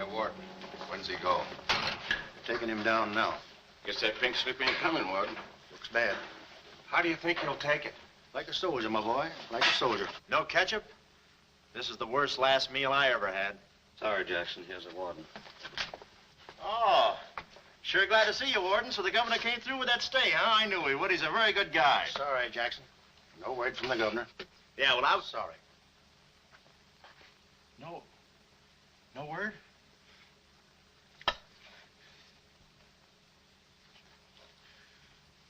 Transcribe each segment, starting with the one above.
Hey, Warden, when's he go? Taking him down now. Guess that pink slip ain't coming, Warden. Looks bad. How do you think he'll take it? Like a soldier, my boy. Like a soldier. No ketchup? This is the worst last meal I ever had. Sorry, Jackson. Here's the warden. Oh, sure glad to see you, Warden. So the governor came through with that stay, huh? I knew he would. He's a very good guy. Sorry, Jackson. No word from the governor. Yeah, well, I was sorry. No word?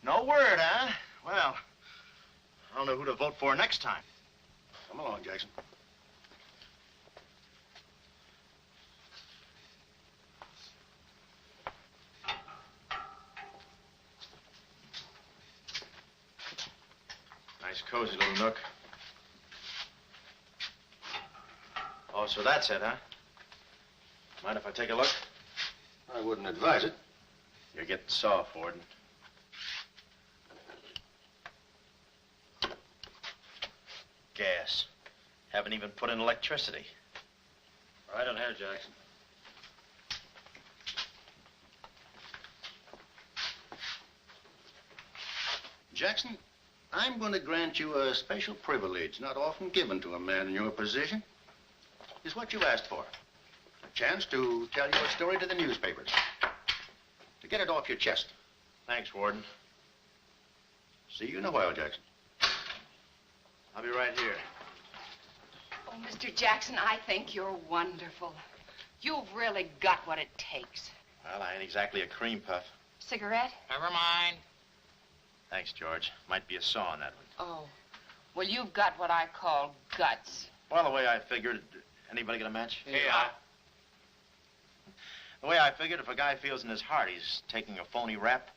No word, huh? Well, I don't know who to vote for next time. Come along, Jackson. Nice, cozy little nook. Oh, so that's it, huh? Mind if I take a look? I wouldn't advise it. You're getting soft, Warden. Gas. Haven't even put in electricity. Right on here, Jackson. Jackson, I'm going to grant you a special privilege not often given to a man in your position. It's what you asked for. A chance to tell your story to the newspapers. To get it off your chest. Thanks, Warden. See you in a while, Jackson. I'll be right here. Oh, Mr. Jackson, I think you're wonderful. You've really got what it takes. Well, I ain't exactly a cream puff. Cigarette? Never mind. Thanks, George. Might be a saw on that one. Oh. Well, you've got what I call guts. Well, the way I figured... Anybody get a match? Yeah. The way I figured, if a guy feels in his heart he's taking a phony rap,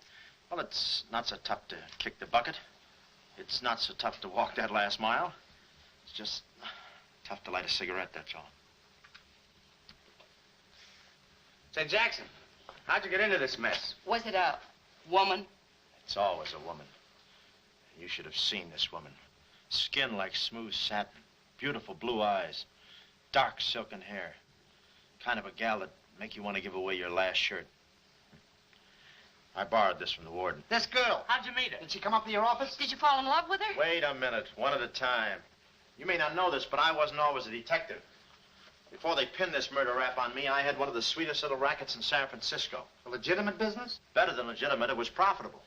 well, it's not so tough to kick the bucket. It's not so tough to walk that last mile. It's just tough to light a cigarette, that's all. Say, Jackson, how'd you get into this mess? Was it a woman? It's always a woman. You should have seen this woman. Skin like smooth satin, beautiful blue eyes, dark silken hair. Kind of a gal that'd make you want to give away your last shirt. I borrowed this from the warden. This girl, how'd you meet her? Did she come up to your office? Did you fall in love with her? Wait a minute, one at a time. You may not know this, but I wasn't always a detective. Before they pinned this murder rap on me, I had one of the sweetest little rackets in San Francisco. A legitimate business? Better than legitimate, it was profitable.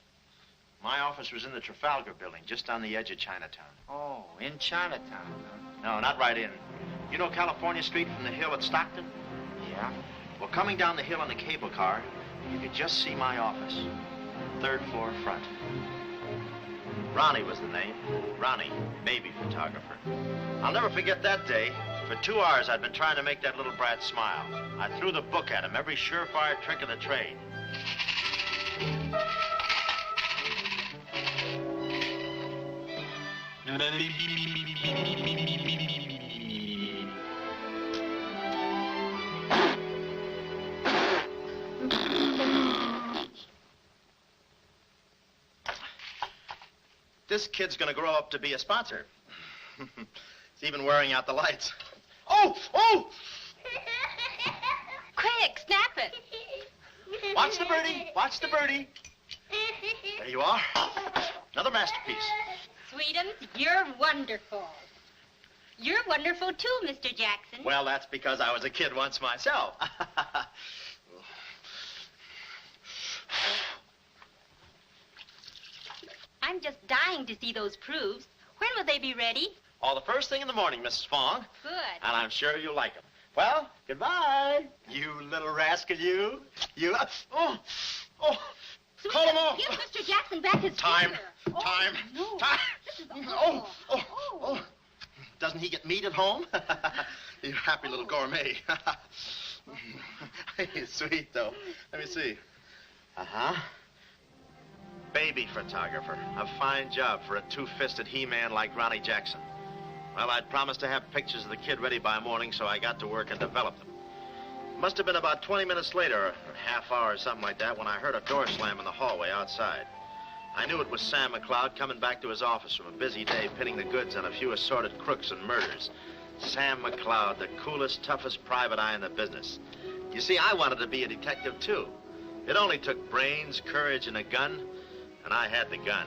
My office was in the Trafalgar building, just on the edge of Chinatown. Oh, in Chinatown, huh? No, not right in. You know California Street from the hill at Stockton? Yeah. Well, coming down the hill in the cable car, you could just see my office. Third floor front. Ronnie was the name. Ronnie, baby photographer. I'll never forget that day. For 2 hours, I'd been trying to make that little brat smile. I threw the book at him, every surefire trick of the trade. This kid's gonna grow up to be a sponsor. He's even wearing out the lights. Oh! Oh! Quick, snap it. Watch the birdie. Watch the birdie. There you are. Another masterpiece. Sweetums, you're wonderful. You're wonderful too, Mr. Jackson. Well, that's because I was a kid once myself. I'm just dying to see those proofs. When will they be ready? All the first thing in the morning, Mrs. Fong. Good. And I'm sure you'll like them. Well, goodbye. You little rascal, you. You. Oh. Sweetums, Call him off. give Mr. Jackson back his Time. finger. Time. No. Time. This is awful. Oh. Doesn't he get meat at home? You happy little gourmet. He's sweet, though. Let me see. Uh-huh. Baby photographer. A fine job for a two-fisted he-man like Ronnie Jackson. Well, I'd promised to have pictures of the kid ready by morning, so I got to work and developed them. Must have been about 20 minutes later, or half hour or something like that, when I heard a door slam in the hallway outside. I knew it was Sam McCloud coming back to his office from a busy day pinning the goods on a few assorted crooks and murders. Sam McCloud, the coolest, toughest private eye in the business. You see, I wanted to be a detective, too. It only took brains, courage, and a gun, and I had the gun.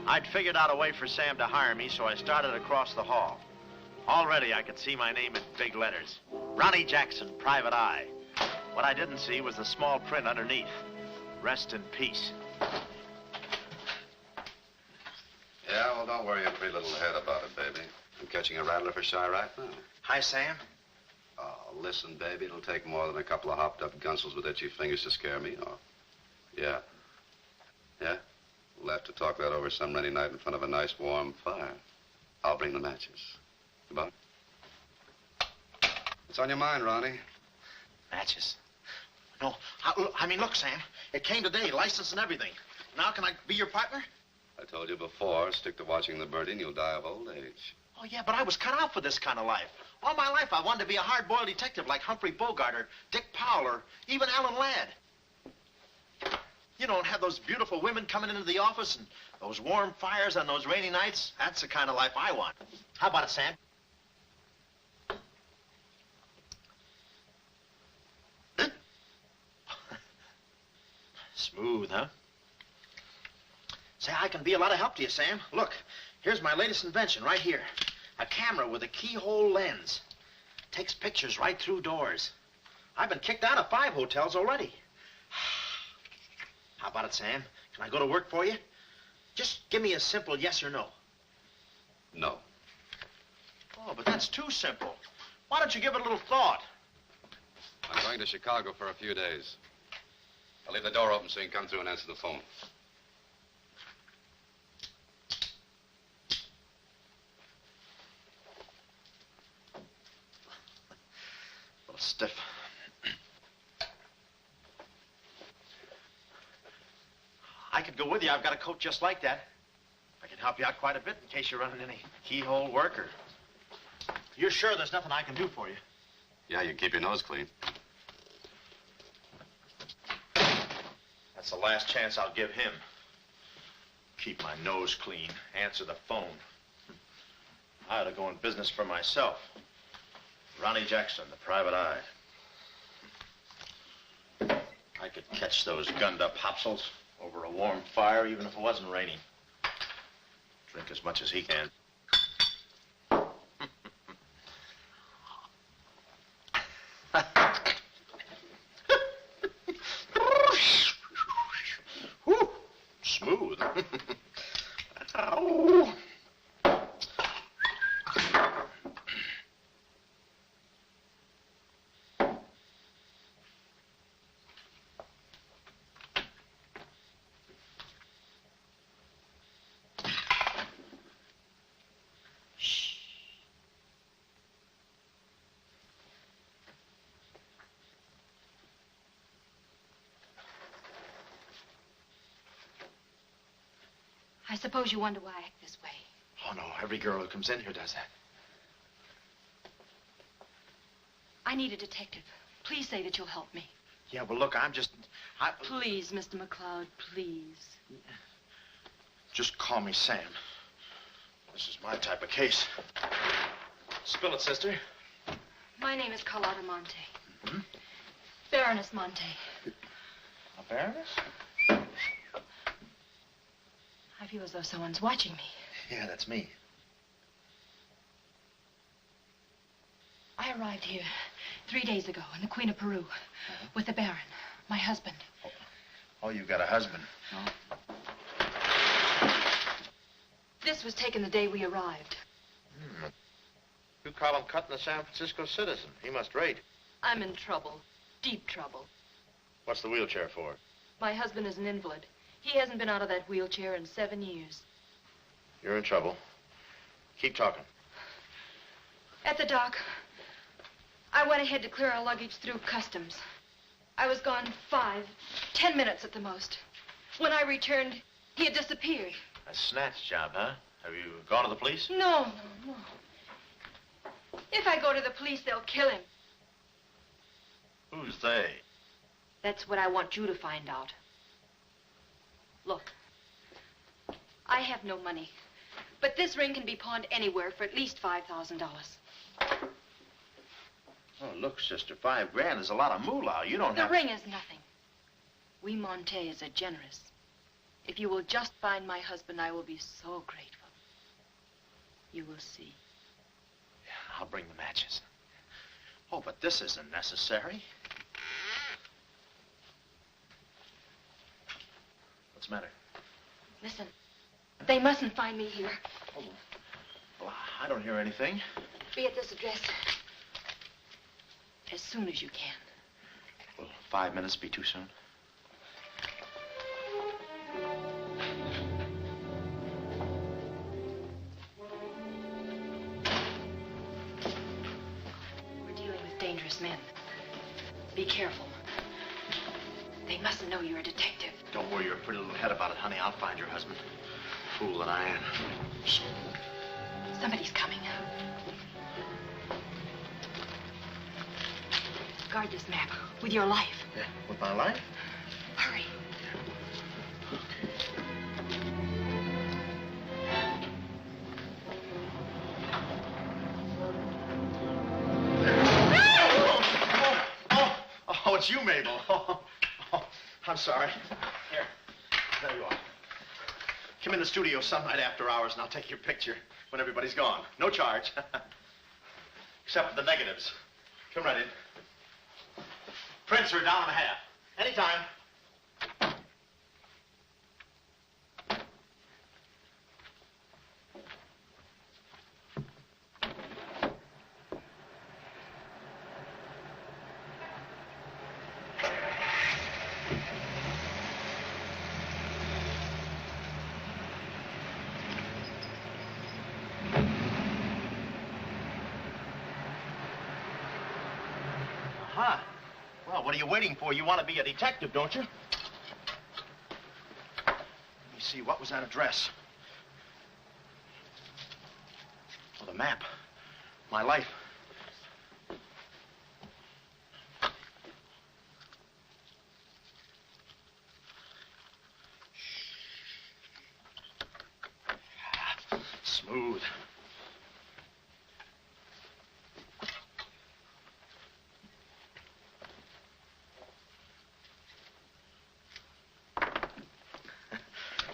I'd figured out a way for Sam to hire me, so I started across the hall. Already, I could see my name in big letters. Ronnie Jackson, Private Eye. What I didn't see was the small print underneath. Rest in peace. Yeah, well, don't worry your pretty little head about it, baby. I'm catching a rattler for shy right now. Hi, Sam. Oh, listen, baby, it'll take more than a couple of hopped-up gunsels with itchy fingers to scare me off. Yeah. Yeah? We'll have to talk that over some rainy night in front of a nice warm fire. I'll bring the matches. Goodbye. What's on your mind, Ronnie? Matches. No, I mean, look, Sam. It came today, license and everything. Now can I be your partner? I told you before, stick to watching the birdie and you'll die of old age. Oh, yeah, but I was cut out for this kind of life. All my life, I wanted to be a hard-boiled detective like Humphrey Bogart or Dick Powell or even Alan Ladd. You know, and have those beautiful women coming into the office and those warm fires on those rainy nights. That's the kind of life I want. How about it, Sam? Smooth, huh? Say, I can be a lot of help to you, Sam. Look, here's my latest invention right here. A camera with a keyhole lens. Takes pictures right through doors. I've been kicked out of 5 hotels already. How about it, Sam? Can I go to work for you? Just give me a simple yes or no. No. Oh, but that's too simple. Why don't you give it a little thought? I'm going to Chicago for a few days. I'll leave the door open so you can come through and answer the phone. A little stiff. I could go with you. I've got a coat just like that. I can help you out quite a bit in case you're running any keyhole work or... You're sure there's nothing I can do for you? Yeah, you keep your nose clean. That's the last chance I'll give him. Keep my nose clean. Answer the phone. I ought to go in business for myself. Ronnie Jackson, the Private Eye. I could catch those gunned-up hopsels over a warm fire, even if it wasn't raining. Drink as much as he can. Whew, smooth. Ow. I suppose you wonder why I act this way. Oh, no, every girl who comes in here does that. I need a detective. Please say that you'll help me. Yeah, well, look, Please, Mr. McCloud, please. Just call me Sam. This is my type of case. Spill it, sister. My name is Carlotta Montay. Mm-hmm. Baroness Montay. A baroness? I feel as though someone's watching me. Yeah, that's me. I arrived here 3 days ago in the Queen of Peru with the Baron, my husband. Oh, you've got a husband. Oh. This was taken the day we arrived. You call him cutting a San Francisco citizen. He must rate. I'm in trouble, deep trouble. What's the wheelchair for? My husband is an invalid. He hasn't been out of that wheelchair in 7 years. You're in trouble. Keep talking. At the dock, I went ahead to clear our luggage through customs. I was gone 5, 10 minutes at the most. When I returned, he had disappeared. A snatch job, huh? Have you gone to the police? No. If I go to the police, they'll kill him. Who's they? That's what I want you to find out. Look, I have no money, but this ring can be pawned anywhere for at least $5,000. Oh, look, sister, $5 is a lot of moolah. You don't The have... ring is nothing. We Montays are generous. If you will just find my husband, I will be so grateful. You will see. Yeah, I'll bring the matches. Oh, but this isn't necessary. What's the matter? Listen, they mustn't find me here. Oh, well, I don't hear anything. Be at this address as soon as you can. Will 5 minutes be too soon? We're dealing with dangerous men. Be careful. They mustn't know you're a detective. Don't worry your pretty little head about it, honey. I'll find your husband. Fool that I am. Shh. Somebody's coming. Guard this map with your life. Yeah, with my life? Hurry. Oh, it's you, Mabel. Oh, I'm sorry. Here, there you are. Come in the studio some night after hours, and I'll take your picture when everybody's gone. No charge. Except for the negatives. Come right in. Prints are $1.50. Anytime. Aha. Well, what are you waiting for? You want to be a detective, don't you? Let me see, what was that address? Oh, the map. My life. Smooth.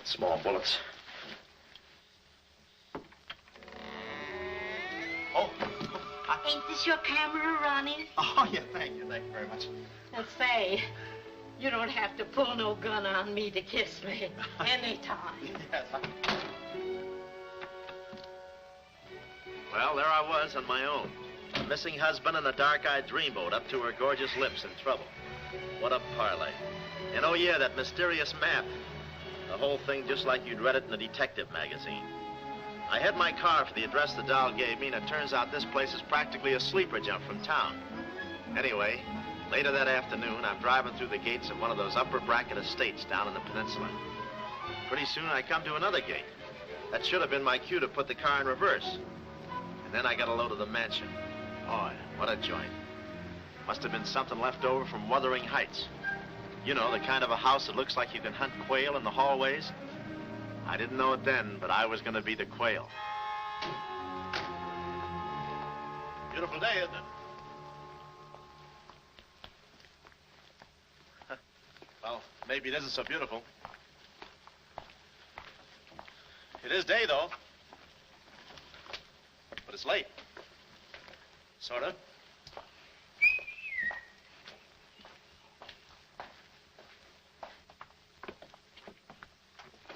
Small bullets. Oh. Ain't this your camera, Ronnie? Oh, yeah, thank you very much. And say, you don't have to pull no gun on me to kiss me anytime. Yes. Well, there I was on my own. A missing husband and a dark-eyed dreamboat up to her gorgeous lips in trouble. What a parlay. And oh, yeah, that mysterious map. The whole thing just like you'd read it in a detective magazine. I had my car for the address the doll gave me, and it turns out this place is practically a sleeper jump from town. Anyway, later that afternoon, I'm driving through the gates of one of those upper bracket estates down in the peninsula. Pretty soon, I come to another gate. That should have been my cue to put the car in reverse. And then I got a load of the mansion. Oh, what a joint. Must have been something left over from Wuthering Heights. You know, the kind of a house that looks like you can hunt quail in the hallways. I didn't know it then, but I was going to be the quail. Beautiful day, isn't it? Well, maybe it isn't so beautiful. It is day, though. But it's late. Sort of.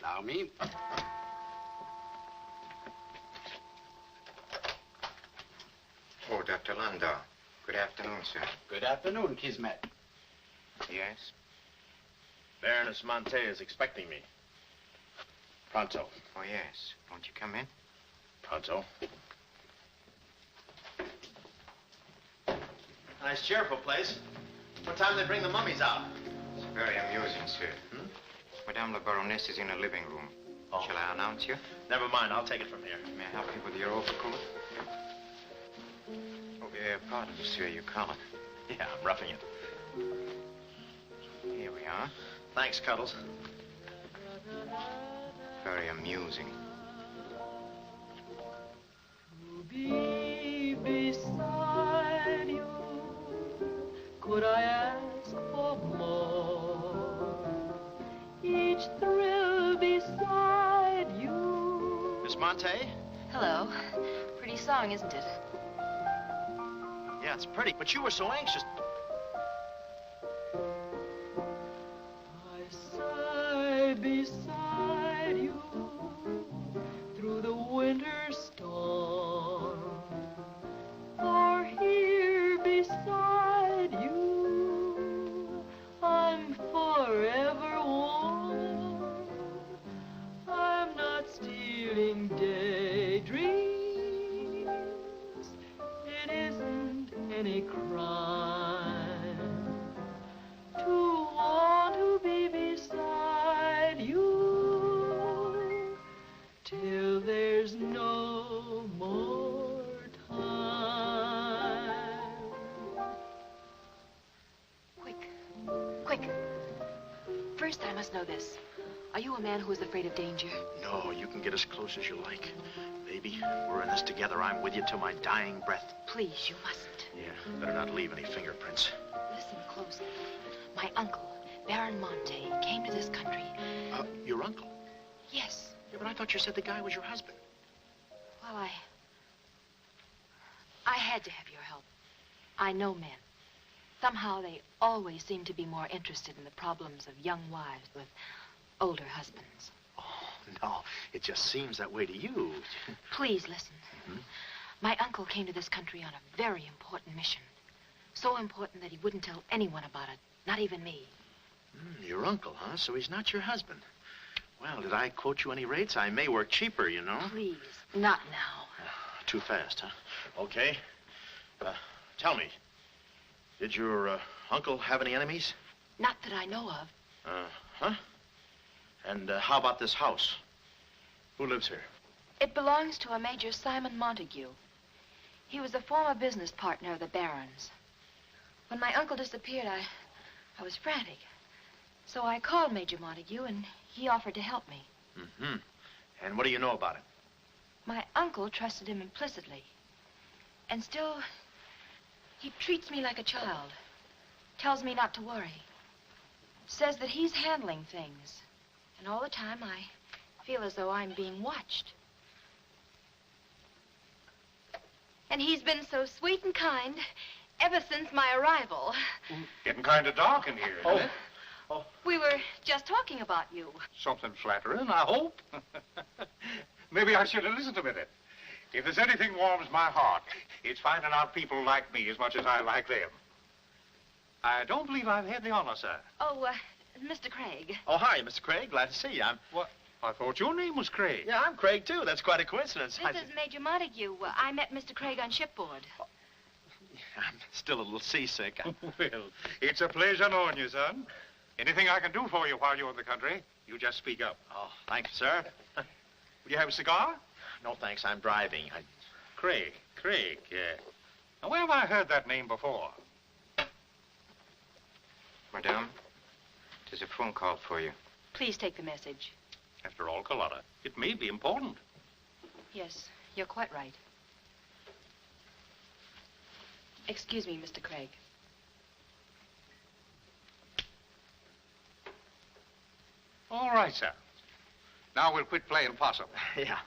Allow me. Oh, Dr. Lundau. Good afternoon, sir. Good afternoon, Kismet. Yes? Baroness Montay is expecting me. Pronto. Oh, yes. Won't you come in? Pronto. Nice, cheerful place. What time do they bring the mummies out? It's very amusing, sir. Madame la Baroness is in her living room. Oh. Shall I announce you? Never mind, I'll take it from here. May I help you with your overcoat? Oh, pardon, monsieur, your collar. Yeah, I'm roughing it. Here we are. Thanks, Cuddles. Very amusing. To be beside you could I ask for more? Each thrill beside you. Miss Montay? Hello. Pretty song, isn't it? Yeah, it's pretty, but you were so anxious. I sigh beside you through the winter storm. For here beside you, I'm forever warm. I'm not stealing daydreams. It isn't any crime to want to be beside you till there's no more time. Quick. First, I must know this. Are you a man who is afraid of danger? No, you can get as close as you like. Baby, we're in this together. I'm with you till my dying breath. Please, you mustn't. Yeah, better not leave any fingerprints. Listen closely. My uncle, Baron Montay, came to this country. Your uncle? Yes. Yeah, but I thought you said the guy was your husband. Well, I had to have your help. I know men. Somehow they always seem to be more interested in the problems of young wives with older husbands. Oh, no, it just seems that way to you. Please listen. Mm-hmm. My uncle came to this country on a very important mission. So important that he wouldn't tell anyone about it, not even me. Your uncle, huh? So he's not your husband. Well, did I quote you any rates? I may work cheaper, you know. Please, not now. Too fast, huh? Okay. Tell me, did your uncle have any enemies? Not that I know of. Huh? And how about this house? Who lives here? It belongs to a Major Simon Montague. He was a former business partner of the Baron's. When my uncle disappeared, I was frantic. So I called Major Montague, and he offered to help me. Mm-hmm. And what do you know about it? My uncle trusted him implicitly. And still, he treats me like a child. Tells me not to worry. Says that he's handling things. And all the time, I feel as though I'm being watched. And he's been so sweet and kind ever since my arrival. Getting kind of dark in here, isn't it? Oh. We were just talking about you. Something flattering, I hope. Maybe I should have listened a minute. If there's anything warms my heart, it's finding out people like me as much as I like them. I don't believe I've had the honor, sir. Oh, Mr. Craig. Oh, hi, Mr. Craig. Glad to see you. What? I thought your name was Craig. Yeah, I'm Craig, too. That's quite a coincidence. This is Major Montague. I met Mr. Craig on shipboard. I'm still a little seasick. Well, it's a pleasure knowing you, son. Anything I can do for you while you're in the country, you just speak up. Oh, thank you, sir. Will you have a cigar? No, thanks. I'm driving. Craig, yeah. Now, where have I heard that name before? Madame, there's a phone call for you. Please take the message. After all, Carlotta, it may be important. Yes, you're quite right. Excuse me, Mr. Craig. All right, sir. Now we'll quit playing possum. Yeah.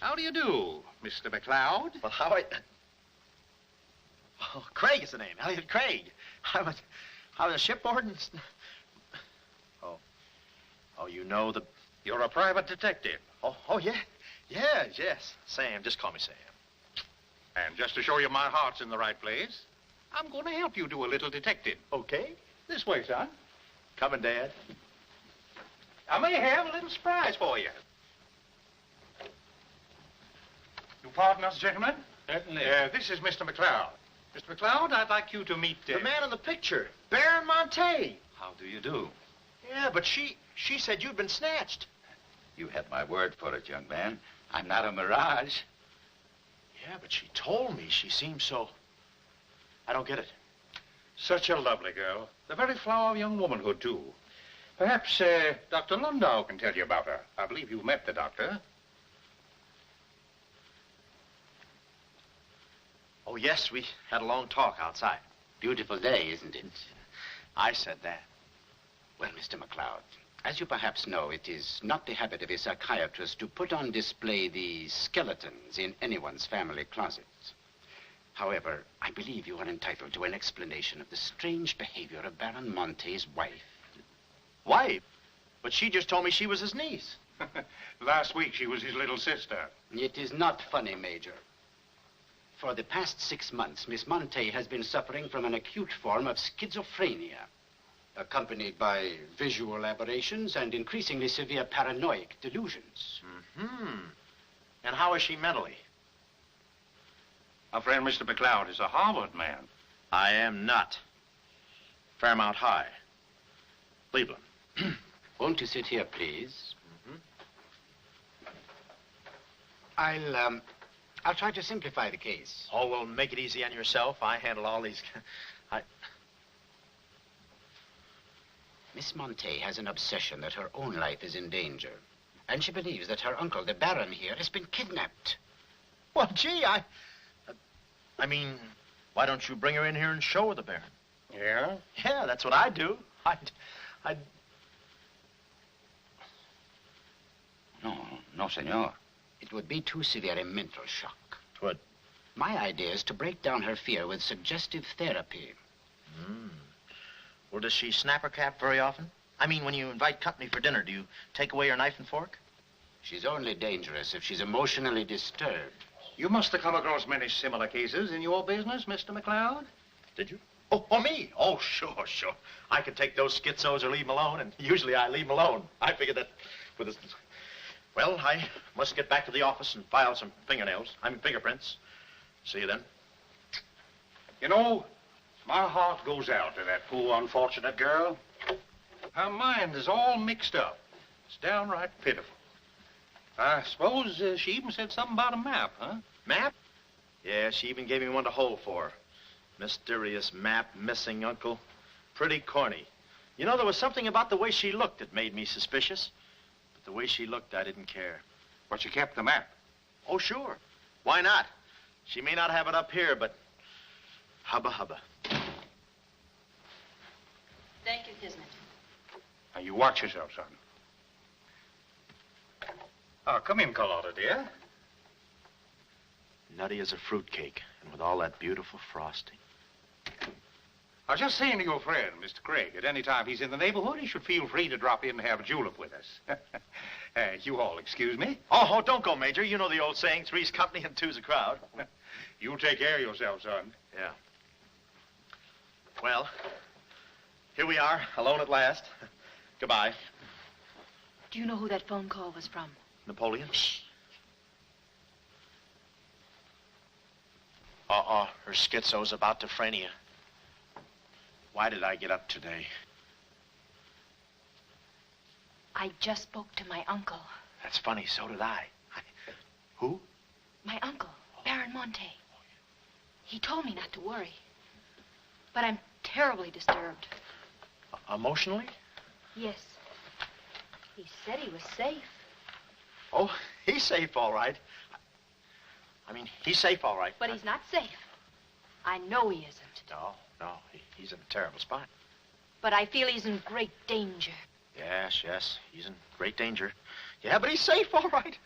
How do you do, Mr. McCloud? Well, how are you? Oh, Craig is the name. Elliot Craig. I was shipboard and... Oh, you know the... You're a private detective. Oh, yeah. Yes. Sam, just call me Sam. And just to show you my heart's in the right place, I'm going to help you do a little detective. Okay. This way, son. Coming, Dad. I may have a little surprise for you. You pardon us, gentlemen? Certainly. This is Mr. McCloud. Mr. McCloud, I'd like you to meet... The man in the picture, Baron Montay. How do you do? Yeah, but she said you'd been snatched. You had my word for it, young man. I'm not a mirage. Yeah, but she told me she seemed so... I don't get it. Such a lovely girl. The very flower of young womanhood, too. Perhaps Dr. Lundau can tell you about her. I believe you've met the doctor. Oh, yes, we had a long talk outside. Beautiful day, isn't it? I said that. Well, Mr. McCloud, as you perhaps know, it is not the habit of a psychiatrist to put on display the skeletons in anyone's family closet. However, I believe you are entitled to an explanation of the strange behavior of Baron Montay's wife. Wife? But she just told me she was his niece. Last week, she was his little sister. It is not funny, Major. For the past 6 months, Miss Montay has been suffering from an acute form of schizophrenia, accompanied by visual aberrations and increasingly severe paranoid delusions. Mm-hmm. And how is she mentally? Our friend Mr. McCloud is a Harvard man. I am not. Fairmount High. Cleveland. Won't you sit here, please? Mm-hmm. I'll try to simplify the case. Oh, well, make it easy on yourself. I handle all these... Miss Montay has an obsession that her own life is in danger. And she believes that her uncle, the Baron here, has been kidnapped. Well, gee, I mean, why don't you bring her in here and show her the Baron? Yeah? Yeah, that's what I'd do. I'd... No, senor. It would be too severe a mental shock. Twould. My idea is to break down her fear with suggestive therapy. Well, does she snap her cap very often? I mean, when you invite company for dinner, do you take away her knife and fork? She's only dangerous if she's emotionally disturbed. You must have come across many similar cases in your business, Mr. McCloud. Did you? Oh, me? Oh, sure. I could take those schizos or leave them alone, and usually I leave them alone. I figured that with this... Well, I must get back to the office and file some fingerprints. See you then. You know, my heart goes out to that poor, unfortunate girl. Her mind is all mixed up. It's downright pitiful. I suppose she even said something about a map, huh? Map? Yeah, she even gave me one to hold for. Mysterious map, missing uncle. Pretty corny. You know, there was something about the way she looked that made me suspicious. But the way she looked, I didn't care. But she kept the map. Oh, sure. Why not? She may not have it up here, but hubba hubba. Thank you, Kismet. Now, you watch yourself, son. Oh, come in, Carlotta, dear. Nutty as a fruitcake, and with all that beautiful frosting. I was just saying to your friend, Mr. Craig, at any time he's in the neighborhood, he should feel free to drop in and have a julep with us. You all excuse me? Oh, don't go, Major. You know the old saying, three's company and two's a crowd. You take care of yourself, son. Yeah. Well, here we are, alone at last. Goodbye. Do you know who that phone call was from? Napoleon? Shh. Her schizo's about to frania. Why did I get up today? I just spoke to my uncle. That's funny, so did I. Who? My uncle, Baron Montay. He told me not to worry. But I'm terribly disturbed. Emotionally? Yes. He said he was safe. Oh, he's safe, all right. I mean, he's safe, all right. But he's not safe. I know he isn't. No, he's in a terrible spot. But I feel he's in great danger. Yes, he's in great danger. Yeah, but he's safe, all right.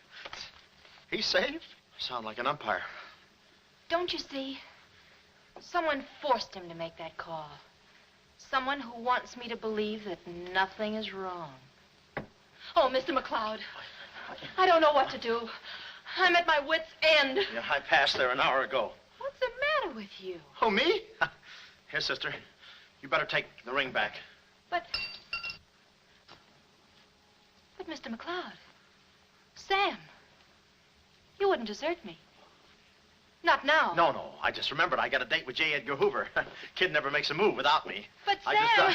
He's safe. Sound like an umpire. Don't you see? Someone forced him to make that call. Someone who wants me to believe that nothing is wrong. Oh, Mr. McCloud, I don't know what to do. I'm at my wit's end. Yeah, I passed there an hour ago. What's the matter with you? Oh, me? Here, sister. You better take the ring back. But Mr. McCloud, Sam, you wouldn't desert me. Not now. No. I just remembered I got a date with J. Edgar Hoover. Kid never makes a move without me. But Sam,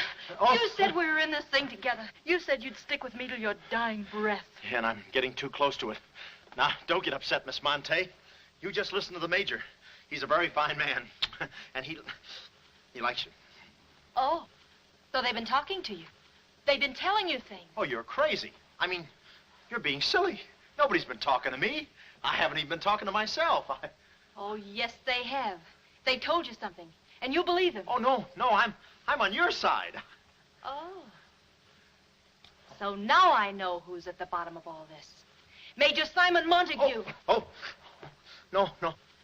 you said we were in this thing together. You said you'd stick with me till your dying breath. Yeah, and I'm getting too close to it. Now, don't get upset, Miss Montay. You just listen to the Major. He's a very fine man. And he likes you. Oh, so they've been talking to you. They've been telling you things. Oh, you're crazy. I mean, you're being silly. Nobody's been talking to me. I haven't even been talking to myself. Oh, yes, they have. They told you something. And you believe him? Oh, no, I'm on your side. Oh. So now I know who's at the bottom of all this. Major Simon Montague. Oh, no,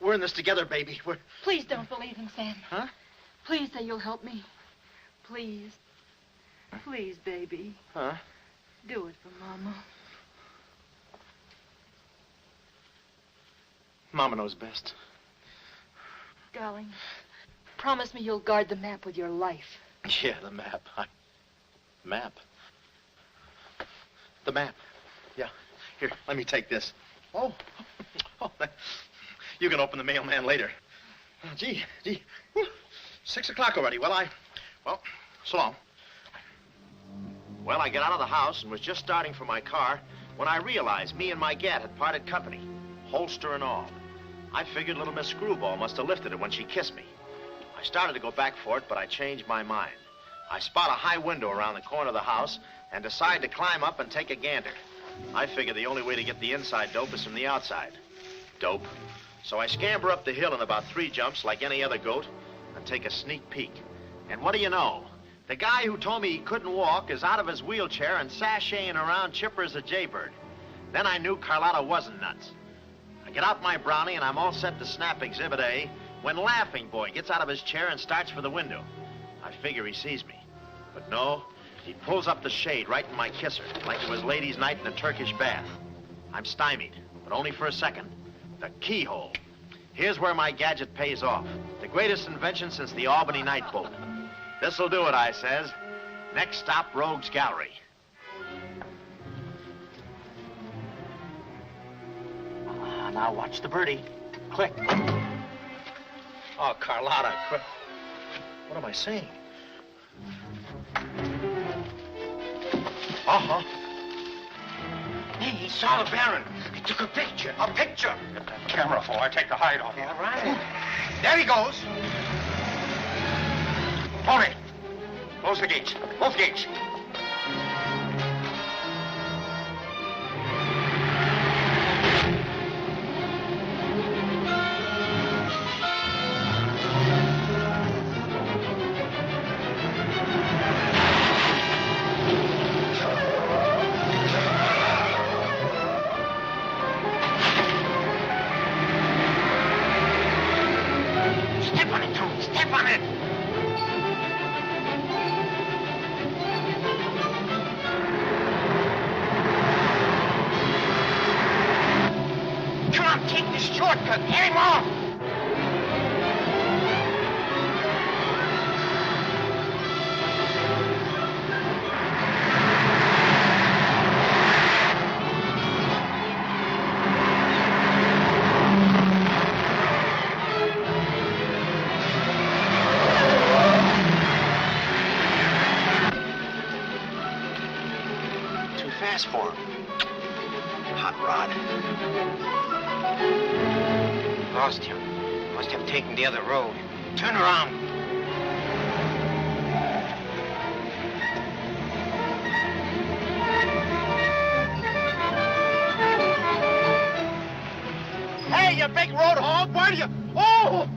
we're in this together, baby. Please don't believe him, Sam. Huh? Please say you'll help me. Please. Please, baby. Huh? Do it for Mama. Mama knows best. Darling, promise me you'll guard the map with your life. Yeah, the map. Map? The map. Yeah. Here, let me take this. Oh. You can open the mailman later. Oh, gee. Whew. 6 o'clock already. Well, so long. Well, I got out of the house and was just starting for my car when I realized me and my gat had parted company, holster and all. I figured little Miss Screwball must have lifted it when she kissed me. I started to go back for it, but I changed my mind. I spot a high window around the corner of the house and decide to climb up and take a gander. I figure the only way to get the inside dope is from the outside. Dope. So I scamper up the hill in about 3 jumps like any other goat and take a sneak peek. And what do you know? The guy who told me he couldn't walk is out of his wheelchair and sashaying around chipper as a jaybird. Then I knew Carlotta wasn't nuts. I get out my brownie and I'm all set to snap Exhibit A when Laughing Boy gets out of his chair and starts for the window. I figure he sees me. But no, he pulls up the shade right in my kisser, like it was ladies' night in a Turkish bath. I'm stymied, but only for a second. The keyhole. Here's where my gadget pays off. The greatest invention since the Albany night boat. This'll do it, I says. Next stop, Rogue's Gallery. Now watch the birdie. Click. Oh, Carlotta, quick. What am I saying? Uh-huh. Hey, he saw the Baron. He took a picture. A picture. Get that camera, before I take the hide off. Yeah, right. There he goes. Tony, close the gates. Both gates. Step on it, Tony. Step on it. Come on, take this shortcut. Get him off. Fast for him. Hot rod. Lost him. Must have taken the other road. Turn around. Hey, you big road hog, why do you... Oh!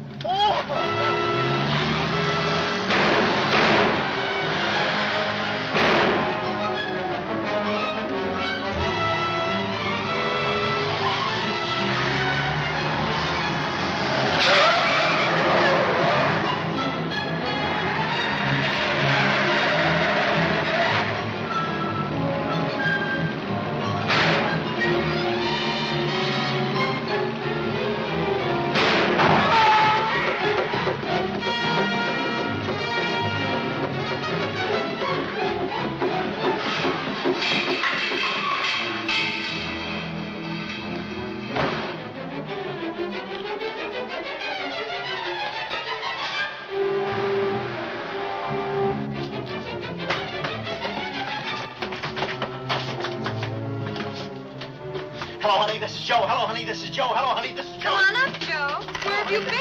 Hello, honey, this is Joe. Hello, honey, this is Joe. Hello, honey, this is Joe. Come on up, Joe. Where have you been?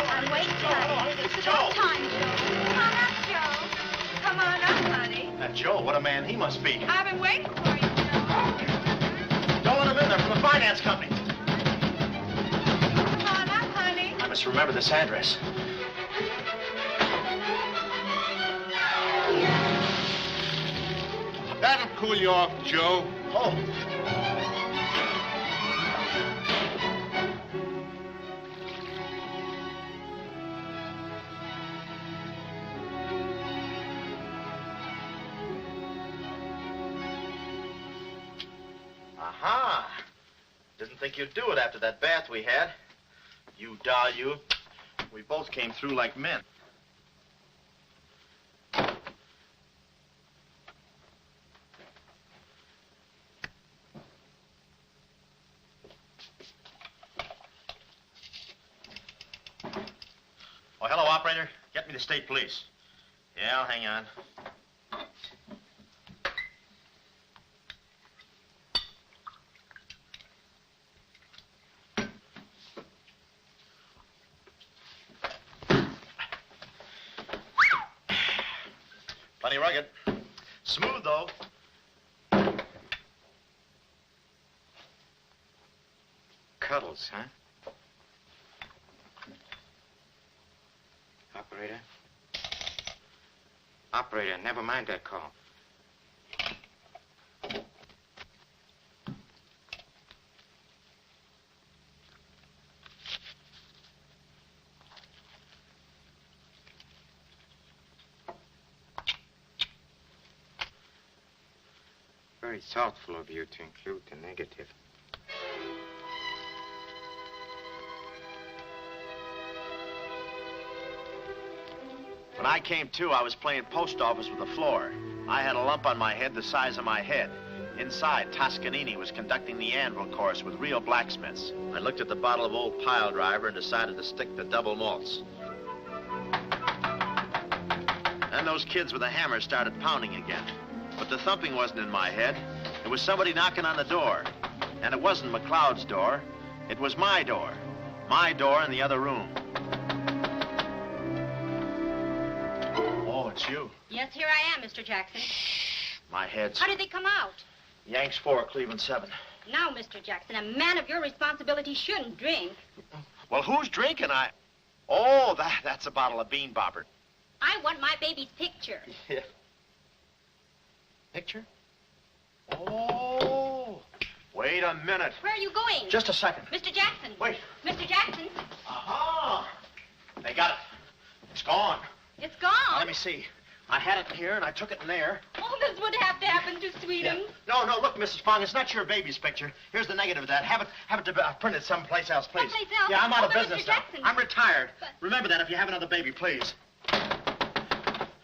I'm waiting, honey. This is It's about Joe. time, Joe. Come on up, Joe. Come on up, honey. That Joe, what a man he must be. I've been waiting for you, Joe. Don't let him in there from the finance company. Come on up, honey. I must remember this address. cool you off, Joe. Oh. Aha! Didn't think you'd do it after that bath we had. You doll, you. We both came through like men. Oh, hello, operator. Get me the state police. Yeah, I'll hang on. Plenty rugged. Smooth, though. Cuddles, huh? Operator? Operator, never mind that call. Very thoughtful of you to include the negative. When I came to, I was playing post office with the floor. I had a lump on my head the size of my head. Inside, Toscanini was conducting the anvil course with real blacksmiths. I looked at the bottle of old pile driver and decided to stick to double malts. Then those kids with the hammer started pounding again. But the thumping wasn't in my head. It was somebody knocking on the door. And it wasn't McCloud's door. It was my door. My door in the other room. Oh, it's you. Yes, here I am, Mr. Jackson. My head's... How did they come out? Yanks 4, Cleveland 7. Now, Mr. Jackson, a man of your responsibility shouldn't drink. Well, who's drinking? Oh, that's a bottle of Bean Bobber. I want my baby's picture. Yeah. Picture? Oh. Wait a minute. Where are you going? Just a second. Mr. Jackson. Wait. Mr. Jackson. Aha! They got it. It's gone. It's gone. Now, let me see. I had it here, and I took it in there. Oh, this would have to happen to Sweden. Yeah. No, look, Mrs. Fong, it's not your baby's picture. Here's the negative of that. Have it printed someplace else, please. Someplace else? Yeah, I'm out of but business Mr. now. Jackson. I'm retired. But... Remember that if you have another baby, please.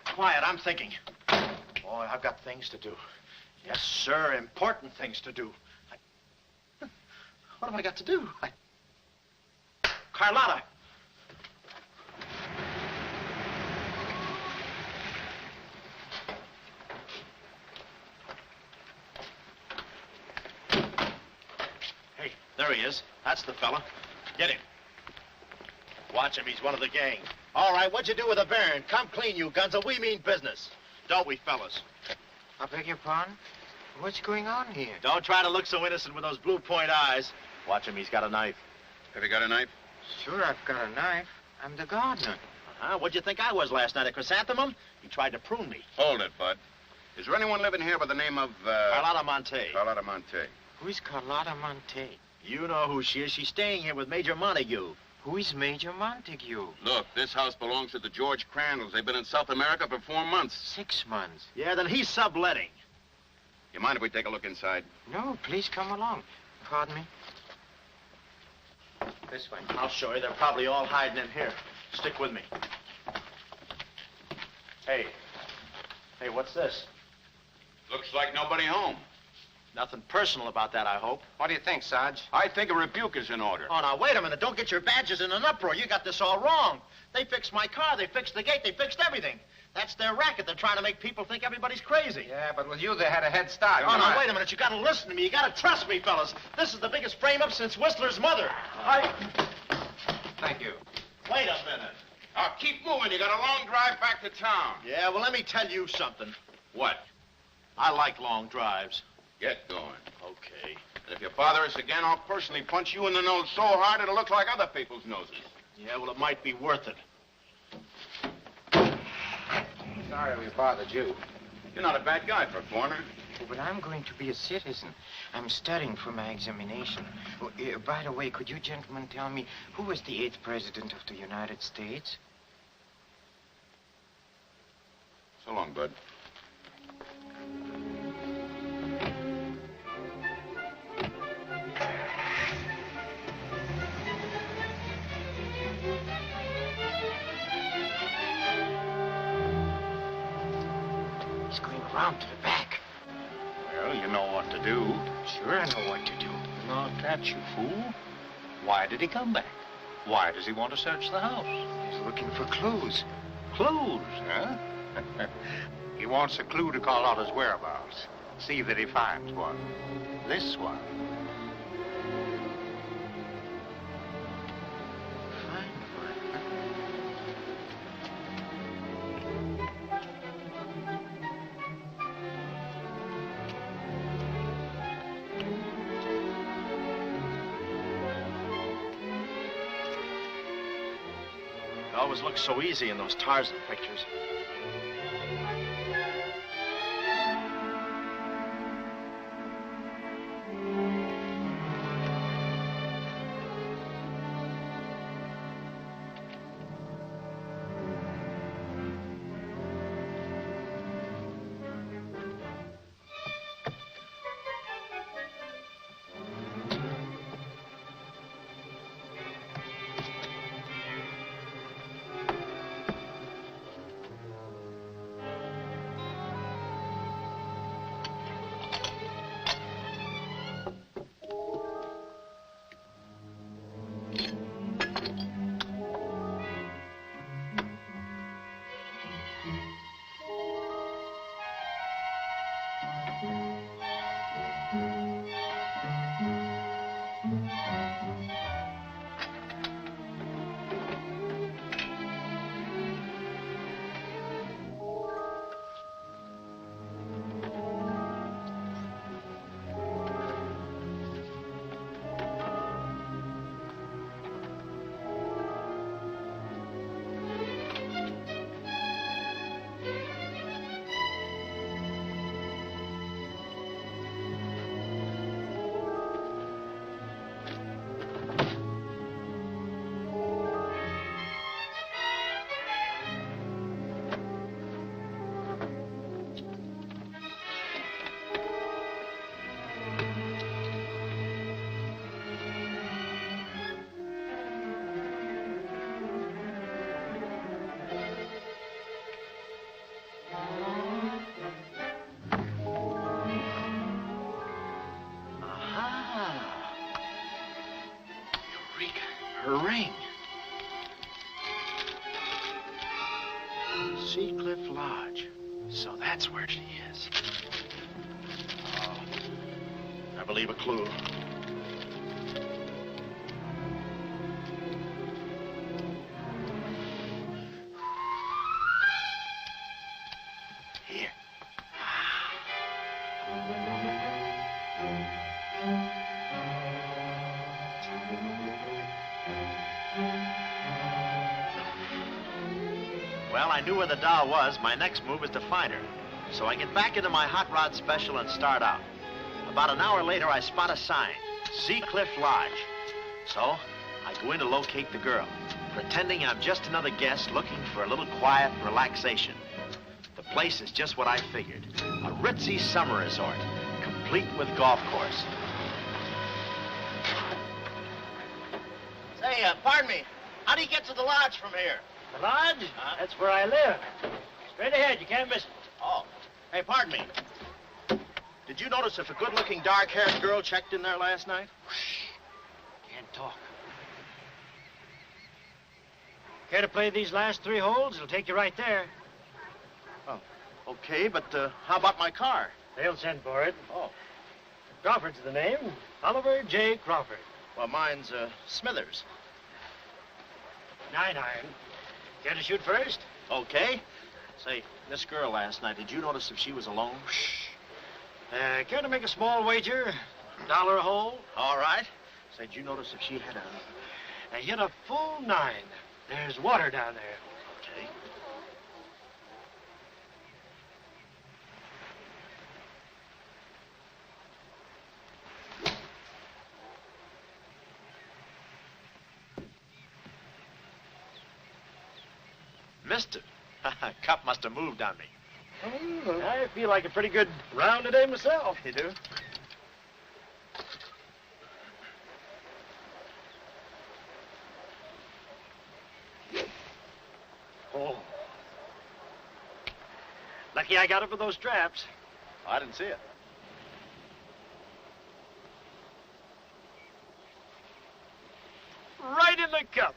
Quiet, I'm thinking. Boy, I've got things to do. Yes, sir, important things to do. What have I got to do? Carlotta. Hey, there he is. That's the fella. Get him. Watch him. He's one of the gang. All right, what'd you do with the Baron? Come clean, you gunzo. We mean business. Don't we, fellas? I beg your pardon? What's going on here? Don't try to look so innocent with those blue point eyes. Watch him. He's got a knife. Have you got a knife? Sure, I've got a knife. I'm the gardener. What'd you think I was last night, a chrysanthemum? He tried to prune me. Hold it, Bud. Is there anyone living here by the name of, Carlotta Montay. Carlotta Montay. Who is Carlotta Montay? You know who she is. She's staying here with Major Montague. Who is Major Montague? Look, this house belongs to the George Crandalls. They've been in South America for 4 months. 6 months. Yeah, then he's subletting. You mind if we take a look inside? No, please come along. Pardon me. This way. I'll show you. They're probably all hiding in here. Stick with me. Hey, what's this? Looks like nobody home. Nothing personal about that, I hope. What do you think, Sarge? I think a rebuke is in order. Oh, now, wait a minute. Don't get your badges in an uproar. You got this all wrong. They fixed my car. They fixed the gate. They fixed everything. That's their racket. They're trying to make people think everybody's crazy. Yeah, but with you, they had a head start. Oh, now, wait a minute. You got to listen to me. You got to trust me, fellas. This is the biggest frame-up since Whistler's mother. Thank you. Wait a minute. Now, keep moving. You got a long drive back to town. Yeah, well, let me tell you something. What? I like long drives. Get going. Okay. And if you bother us again, I'll personally punch you in the nose so hard it'll look like other people's noses. Yeah, well, it might be worth it. Sorry we bothered you. You're not a bad guy for a foreigner. But I'm going to be a citizen. I'm studying for my examination. Oh, by the way, could you gentlemen tell me who was the 8th president of the United States? So long, Bud. He's going around to the back. Well, you know what to do. Sure, I know what to do. Not that, you fool. Why did he come back? Why does he want to search the house? He's looking for clues. Clues, huh? He wants a clue to Carlotta's whereabouts. See that he finds one. This one. It always looks so easy in those Tarzan pictures. Her ring. Seacliff Lodge. So that's where she is. Oh, I believe a clue. Here. Well, I knew where the doll was. My next move is to find her. So I get back into my hot rod special and start out. About an hour later, I spot a sign, Seacliff Lodge. So I go in to locate the girl, pretending I'm just another guest looking for a little quiet relaxation. The place is just what I figured, a ritzy summer resort, complete with golf course. Say, pardon me, how do you get to the lodge from here? The lodge? That's where I live. Straight ahead, you can't miss it. Oh, hey, pardon me. Did you notice if a good-looking, dark-haired girl checked in there last night? Can't talk. Care to play these last 3 holes? It'll take you right there. Oh, okay, but how about my car? They'll send for it. Oh. Crawford's the name. Oliver J. Crawford. Well, mine's Smithers. 9 iron. Care to shoot first? Okay. Say, this girl last night, did you notice if she was alone? Care to make a small wager? $1 a hole? All right. Say, did you notice if she had I hit a full 9. There's water down there. Okay. Mister. Cup must have moved on me. I feel like a pretty good round today myself. You do? Oh. Lucky I got up with those straps. I didn't see it. Right in the cup.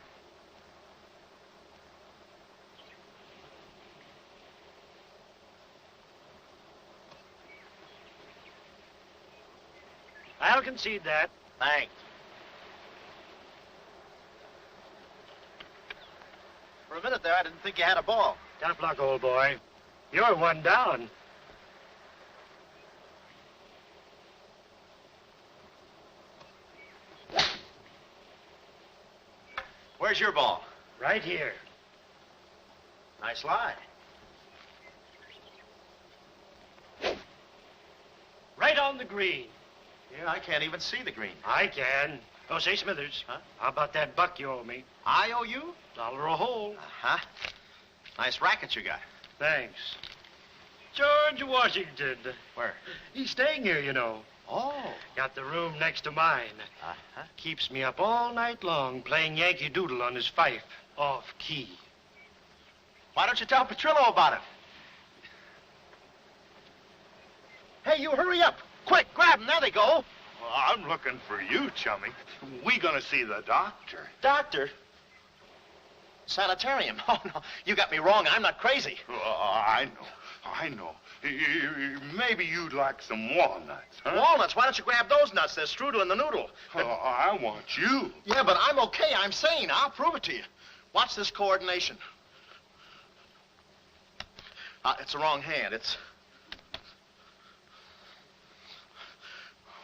I'll concede that. Thanks. For a minute there, I didn't think you had a ball. Tough luck, old boy. You're one down. Where's your ball? Right here. Nice lie. Right on the green. Yeah, I can't even see the green. I can. Oh, say, Smithers. Huh? How about that buck you owe me? I owe you? $1 a hole. Uh-huh. Nice racket you got. Thanks. George Washington. Where? He's staying here, you know. Oh. Got the room next to mine. Uh-huh. Keeps me up all night long playing Yankee Doodle on his fife. Off key. Why don't you tell Petrillo about it? Hey, you hurry up. Quick, grab them. There they go. Well, I'm looking for you, chummy. We gonna see the doctor. Doctor? Sanitarium. Oh, no. You got me wrong. I'm not crazy. Oh, I know. Maybe you'd like some walnuts, huh? Walnuts? Why don't you grab those nuts? They're strudel in the noodle. Oh, I want you. Yeah, but I'm okay. I'm sane. I'll prove it to you. Watch this coordination. It's the wrong hand. It's...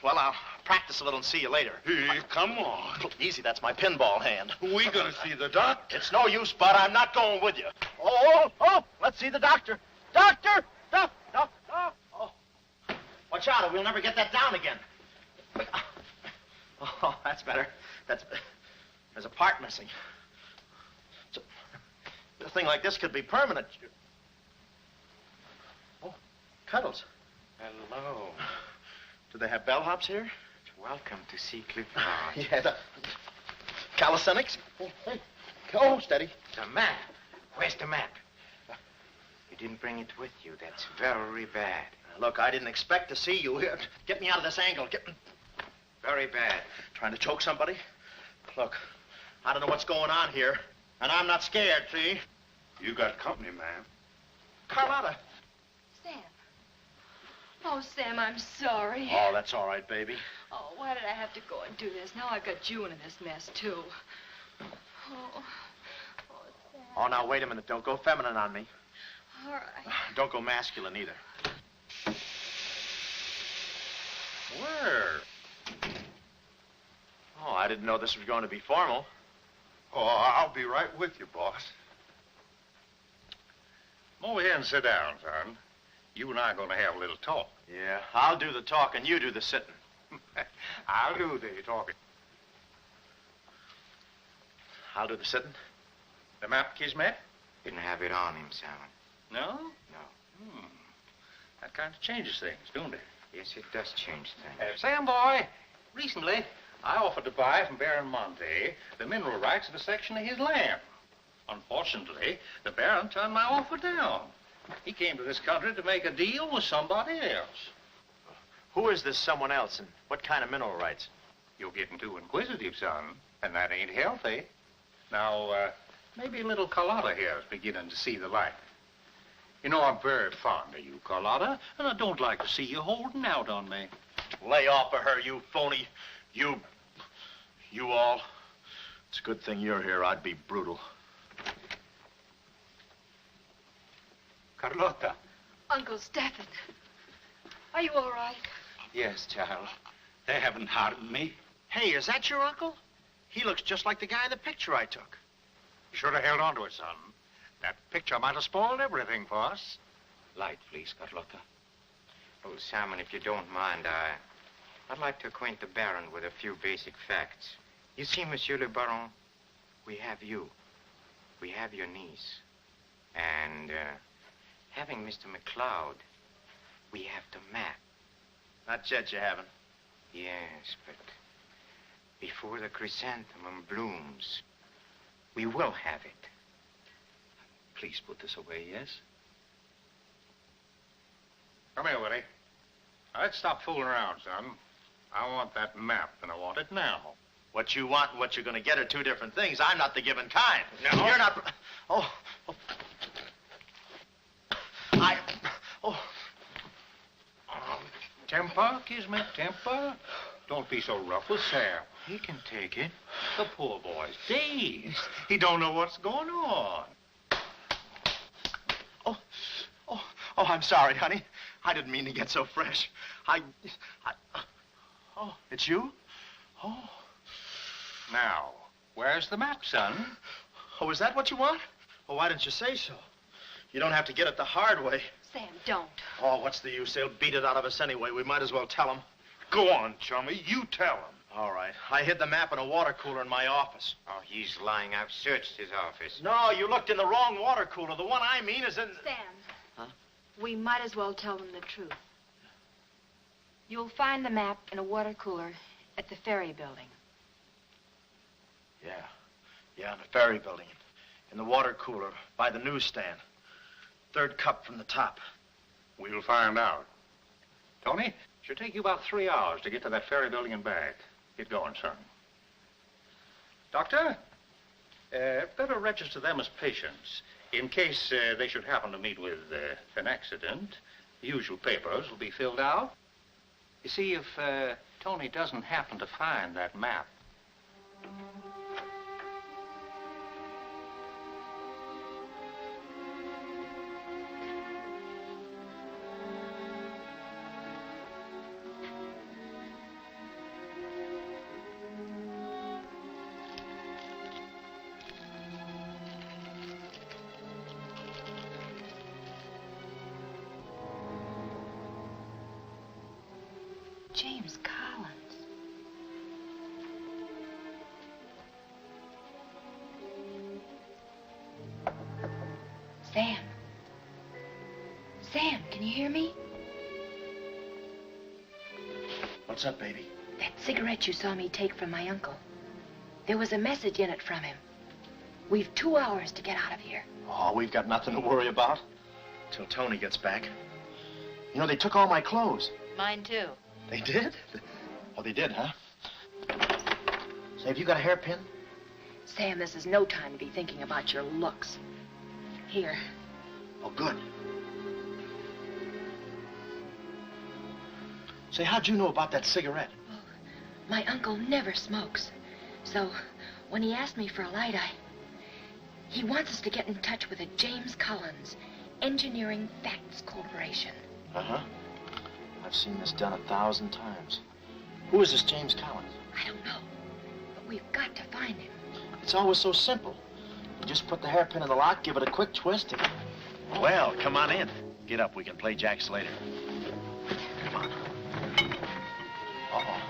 Well, I'll practice a little and see you later. Hey, come on. Easy, that's my pinball hand. We gonna see the doctor. It's no use, Bud. I'm not going with you. Oh, let's see the doctor. Doctor! Oh. Watch out, or we'll never get that down again. Oh, that's better. There's a part missing. A thing like this could be permanent. Oh, Cuddles. Hello. Do they have bellhops here? Welcome to see Clifford. Yeah, the calisthenics. Hey. Oh, steady. The map. Where's the map? You didn't bring it with you. That's very bad. Look, I didn't expect to see you here. Get me out of this angle. Very bad. Trying to choke somebody? Look, I don't know what's going on here, and I'm not scared, see? You got company, ma'am. Carlotta. Sam. Oh, Sam, I'm sorry. Oh, that's all right, baby. Oh, why did I have to go and do this? Now I've got you in this mess, too. Oh, Sam. Oh, now, wait a minute. Don't go feminine on me. All right. Don't go masculine, either. Where? Oh, I didn't know this was going to be formal. Oh, I'll be right with you, boss. Come over here and sit down, son. You and I are going to have a little talk. Yeah, I'll do the talking, you do the sitting. I'll do the talking. I'll do the sitting. The map, Kismet? Didn't have it on him, Sam. No? No. That kind of changes things, don't it? Yes, it does change things. Sam, boy, recently I offered to buy from Baron Montay the mineral rights of a section of his land. Unfortunately, the Baron turned my offer down. He came to this country to make a deal with somebody else. Who is this someone else, and what kind of mineral rights? You're getting too inquisitive, son, and that ain't healthy. Now, maybe little Carlotta here is beginning to see the light. You know, I'm very fond of you, Carlotta, and I don't like to see you holding out on me. Lay off of her, you phony. You all. It's a good thing you're here. I'd be brutal. Carlotta. Uncle Stephen. Are you all right? Yes, child. They haven't harmed me. Hey, is that your uncle? He looks just like the guy in the picture I took. You should have held on to it, son. That picture might have spoiled everything for us. Light, please, Carlotta. Oh, Simon, if you don't mind, I'd like to acquaint the Baron with a few basic facts. You see, Monsieur le Baron, we have you. We have your niece. And, having Mr. McCloud, we have the map. Not yet, you haven't. Yes, but before the chrysanthemum blooms, we will have it. Please put this away, yes? Come here, Willie. Let's stop fooling around, son. I want that map, and I want it now. What you want and what you're going to get are two different things. I'm not the given kind. No? You're not... Oh. Temper, Kismet, temper. Don't be so rough with Sam. He can take it. The poor boy's dazed. He don't know what's going on. Oh, I'm sorry, honey. I didn't mean to get so fresh. Oh, it's you? Oh. Now, where's the map, son? Oh, is that what you want? Well, why didn't you say so? You don't have to get it the hard way. Sam, don't. Oh, what's the use? They'll beat it out of us anyway. We might as well tell them. Go on, chummy. You tell him. All right. I hid the map in a water cooler in my office. Oh, he's lying. I've searched his office. No, you looked in the wrong water cooler. The one I mean is in... Sam. Huh? We might as well tell them the truth. You'll find the map in a water cooler at the ferry building. Yeah, in the ferry building. In the water cooler by the newsstand. Third cup from the top. We'll find out. Tony, should take you about 3 hours to get to that ferry building and back. Get going, son. Doctor, better register them as patients. In case they should happen to meet with an accident, the usual papers will be filled out. You see, if Tony doesn't happen to find that map... James Collins. Sam. Sam, can you hear me? What's up, baby? That cigarette you saw me take from my uncle. There was a message in it from him. We've 2 hours to get out of here. Oh, we've got nothing to worry about. Till Tony gets back. You know, they took all my clothes. Mine, too. They did? Oh, they did, huh? Say, have you got a hairpin? Sam, this is no time to be thinking about your looks. Here. Oh, good. Say, how'd you know about that cigarette? Well, my uncle never smokes. So, when he asked me for a light, he wants us to get in touch with a James Collins, Engineering Facts Corporation. Uh-huh. I've seen this done 1,000 times. Who is this James Collins? I don't know, but we've got to find him. It's always so simple. You just put the hairpin in the lock, give it a quick twist, and... Well, come on in. Get up. We can play jacks later. Come on. Uh-oh.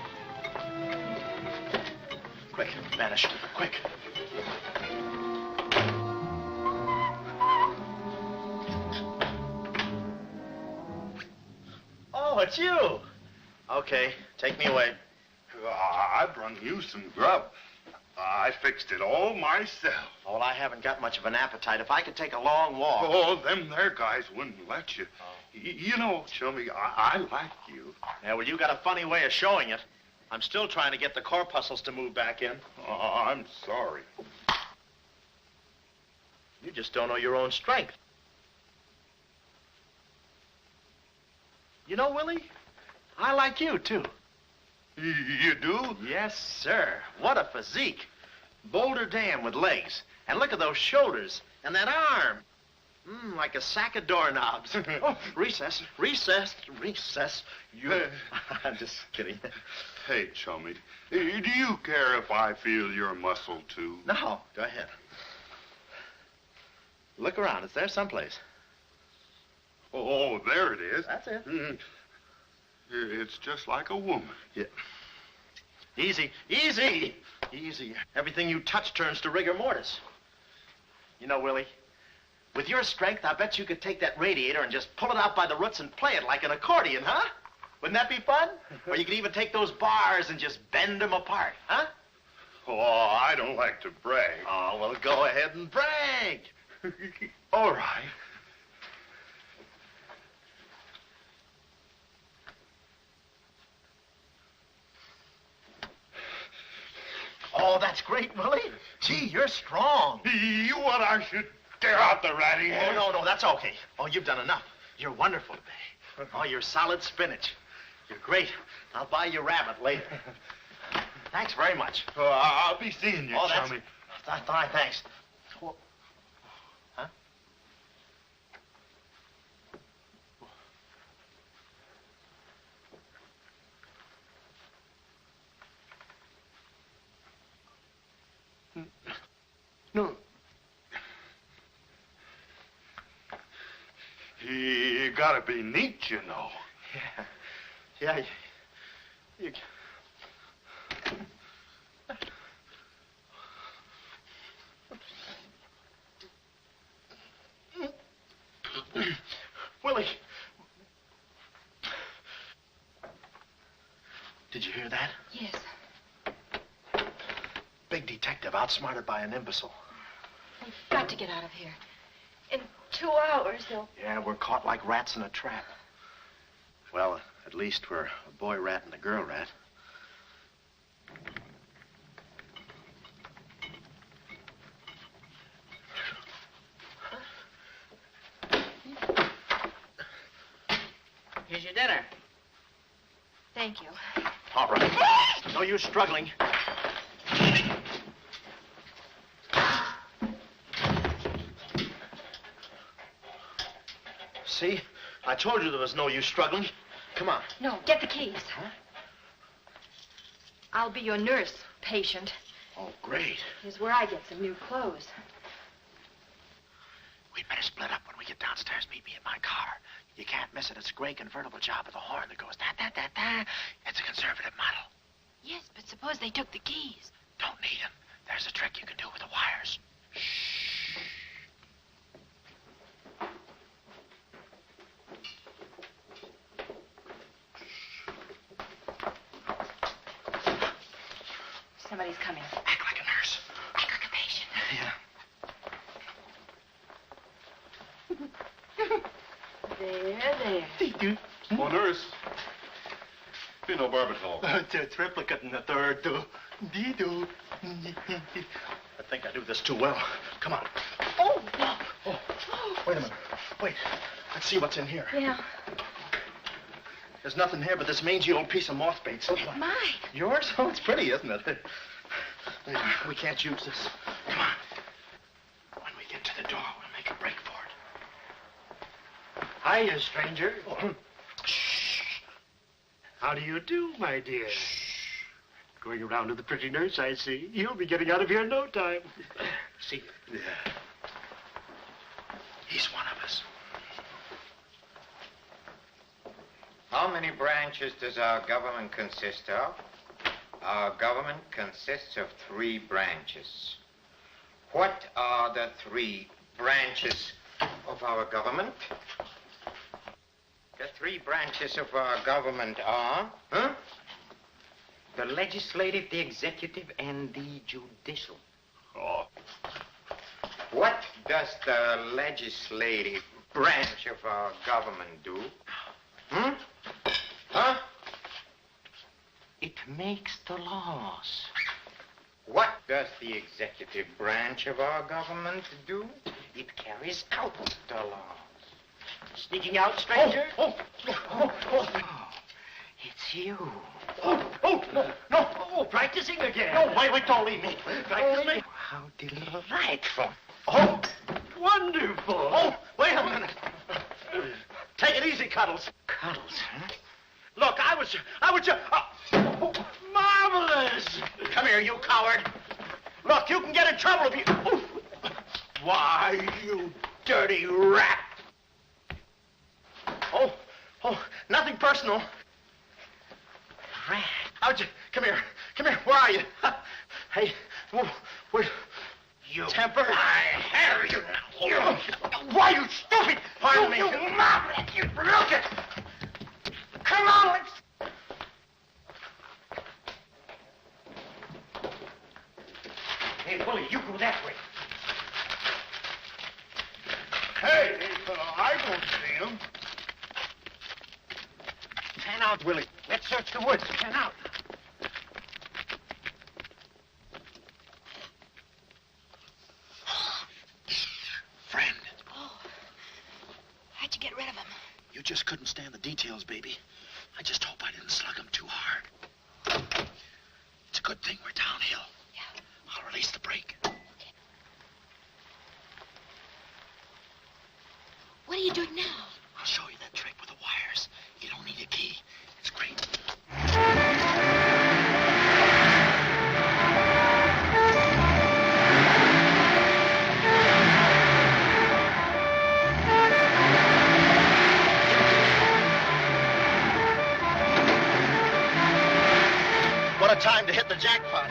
Quick, vanish. Quick. Oh, it's you. Okay, take me away. I brung you some grub. I fixed it all myself. Oh, well, I haven't got much of an appetite. If I could take a long walk... Oh, them there guys wouldn't let you. You know, chummy, I like you. Yeah, well, you got a funny way of showing it. I'm still trying to get the corpuscles to move back in. Oh, I'm sorry. You just don't know your own strength. You know, Willie, I like you, too. You do? Yes, sir. What a physique. Boulder Dam with legs. And look at those shoulders. And that arm. Like a sack of doorknobs. Oh, recess, recess, recess. I'm just kidding. Hey, chummy, do you care if I feel your muscle, too? No, go ahead. Look around. It's there someplace. Oh, there it is. That's it. It's just like a woman. Yeah. Easy, easy, easy. Everything you touch turns to rigor mortis. You know, Willie, With your strength, I bet you could take that radiator and just pull it out by the roots and play it like an accordion, huh? Wouldn't that be fun? Or you could even take those bars and just bend them apart, huh? Oh, I don't like to brag. Oh, well, go ahead and brag. All right. Oh, that's great, Willie. Gee, you're strong. You want I should tear out the ratty Oh, no, that's okay. Oh, you've done enough. You're wonderful today. Oh, you're solid spinach. You're great. I'll buy you rabbit later. Thanks very much. Oh, I'll be seeing you, chummy. That's fine, thanks. Huh? No. You gotta be neat, you know. Yeah. You... Willie. Did you hear that? Yes. Big detective outsmarted by an imbecile. We've got to get out of here. In 2 hours, they'll... Yeah, we're caught like rats in a trap. Well, at least we're a boy rat and a girl rat. Here's your dinner. Thank you. All right. No use struggling. See? I told you there was no use struggling. Come on. No, get the keys. Huh? I'll be your nurse, patient. Oh, great. Here's where I get some new clothes. We'd better split up when we get downstairs. Meet me in my car. You can't miss it. It's a gray convertible job with a horn that goes da-da-da-da. It's a conservative model. Yes, but suppose they took the keys. Don't need them. There's a trick you can do with the wires. Somebody's coming. Act like a nurse. Act like a patient. Yeah. There. Oh, nurse. Be no barbital. The triplicate in the third, do. Dee-do. I think I do this too well. Come on. Oh, wait a minute. Wait. Let's see what's in here. Yeah. There's nothing here but this mangy old piece of moth bait. So Mine. Yours? Oh, it's pretty, isn't it? We can't use this. Come on. When we get to the door, we'll make a break for it. Hiya, stranger. Shh. How do you do, my dear? Going around to the pretty nurse, I see. You'll be getting out of here in no time. See? Yeah. He's one of us. How many branches does our government consist of? Our government consists of 3 branches. What are the 3 branches of our government? The 3 branches of our government are, the legislative, the executive, and the judicial. Oh. What does the legislative branch of our government do? It makes the laws. What does the executive branch of our government do? It carries out the laws. Sneaking out, stranger? It's you. No, practicing again. No, wait, don't leave me. Practicing? How delightful. Oh, wonderful. Oh, wait a minute. Take it easy, Cuddles. Cuddles, huh? Look, I was just... marvelous! Come here, you coward. Look, you can get in trouble if you... Why, you dirty rat. Oh, nothing personal. Rat. Come here. Where are you? Hey, where... You temper. I have you now. You. Why, you stupid! Pardon me. You maverick! You look it! Come on, let's... Hey, Willie, you go that way. Hey, I don't see him. Pan out, Willie. Let's search the woods. Pan out. Friend, Oh. How'd you get rid of him? you just couldn't stand the details, baby. I just hope I didn't slug him too hard. It's a good thing we're downhill. Yeah. I'll release the brake. What are you doing now? I'll show you that trick with the wires. You don't need a key. It's great. What a time to hit the jackpot.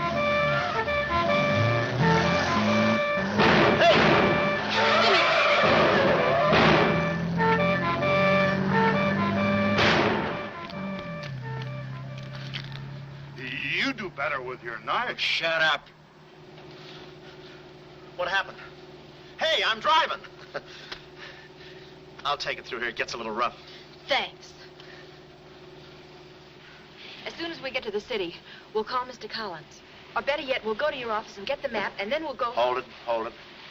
You do better with your knife. Shut up. What happened? Hey, I'm driving. I'll take it through here. It gets a little rough. Thanks. As soon as we get to the city, we'll call Mr. Collins. Or better yet, we'll go to your office and get the map, and then we'll go... Hold it.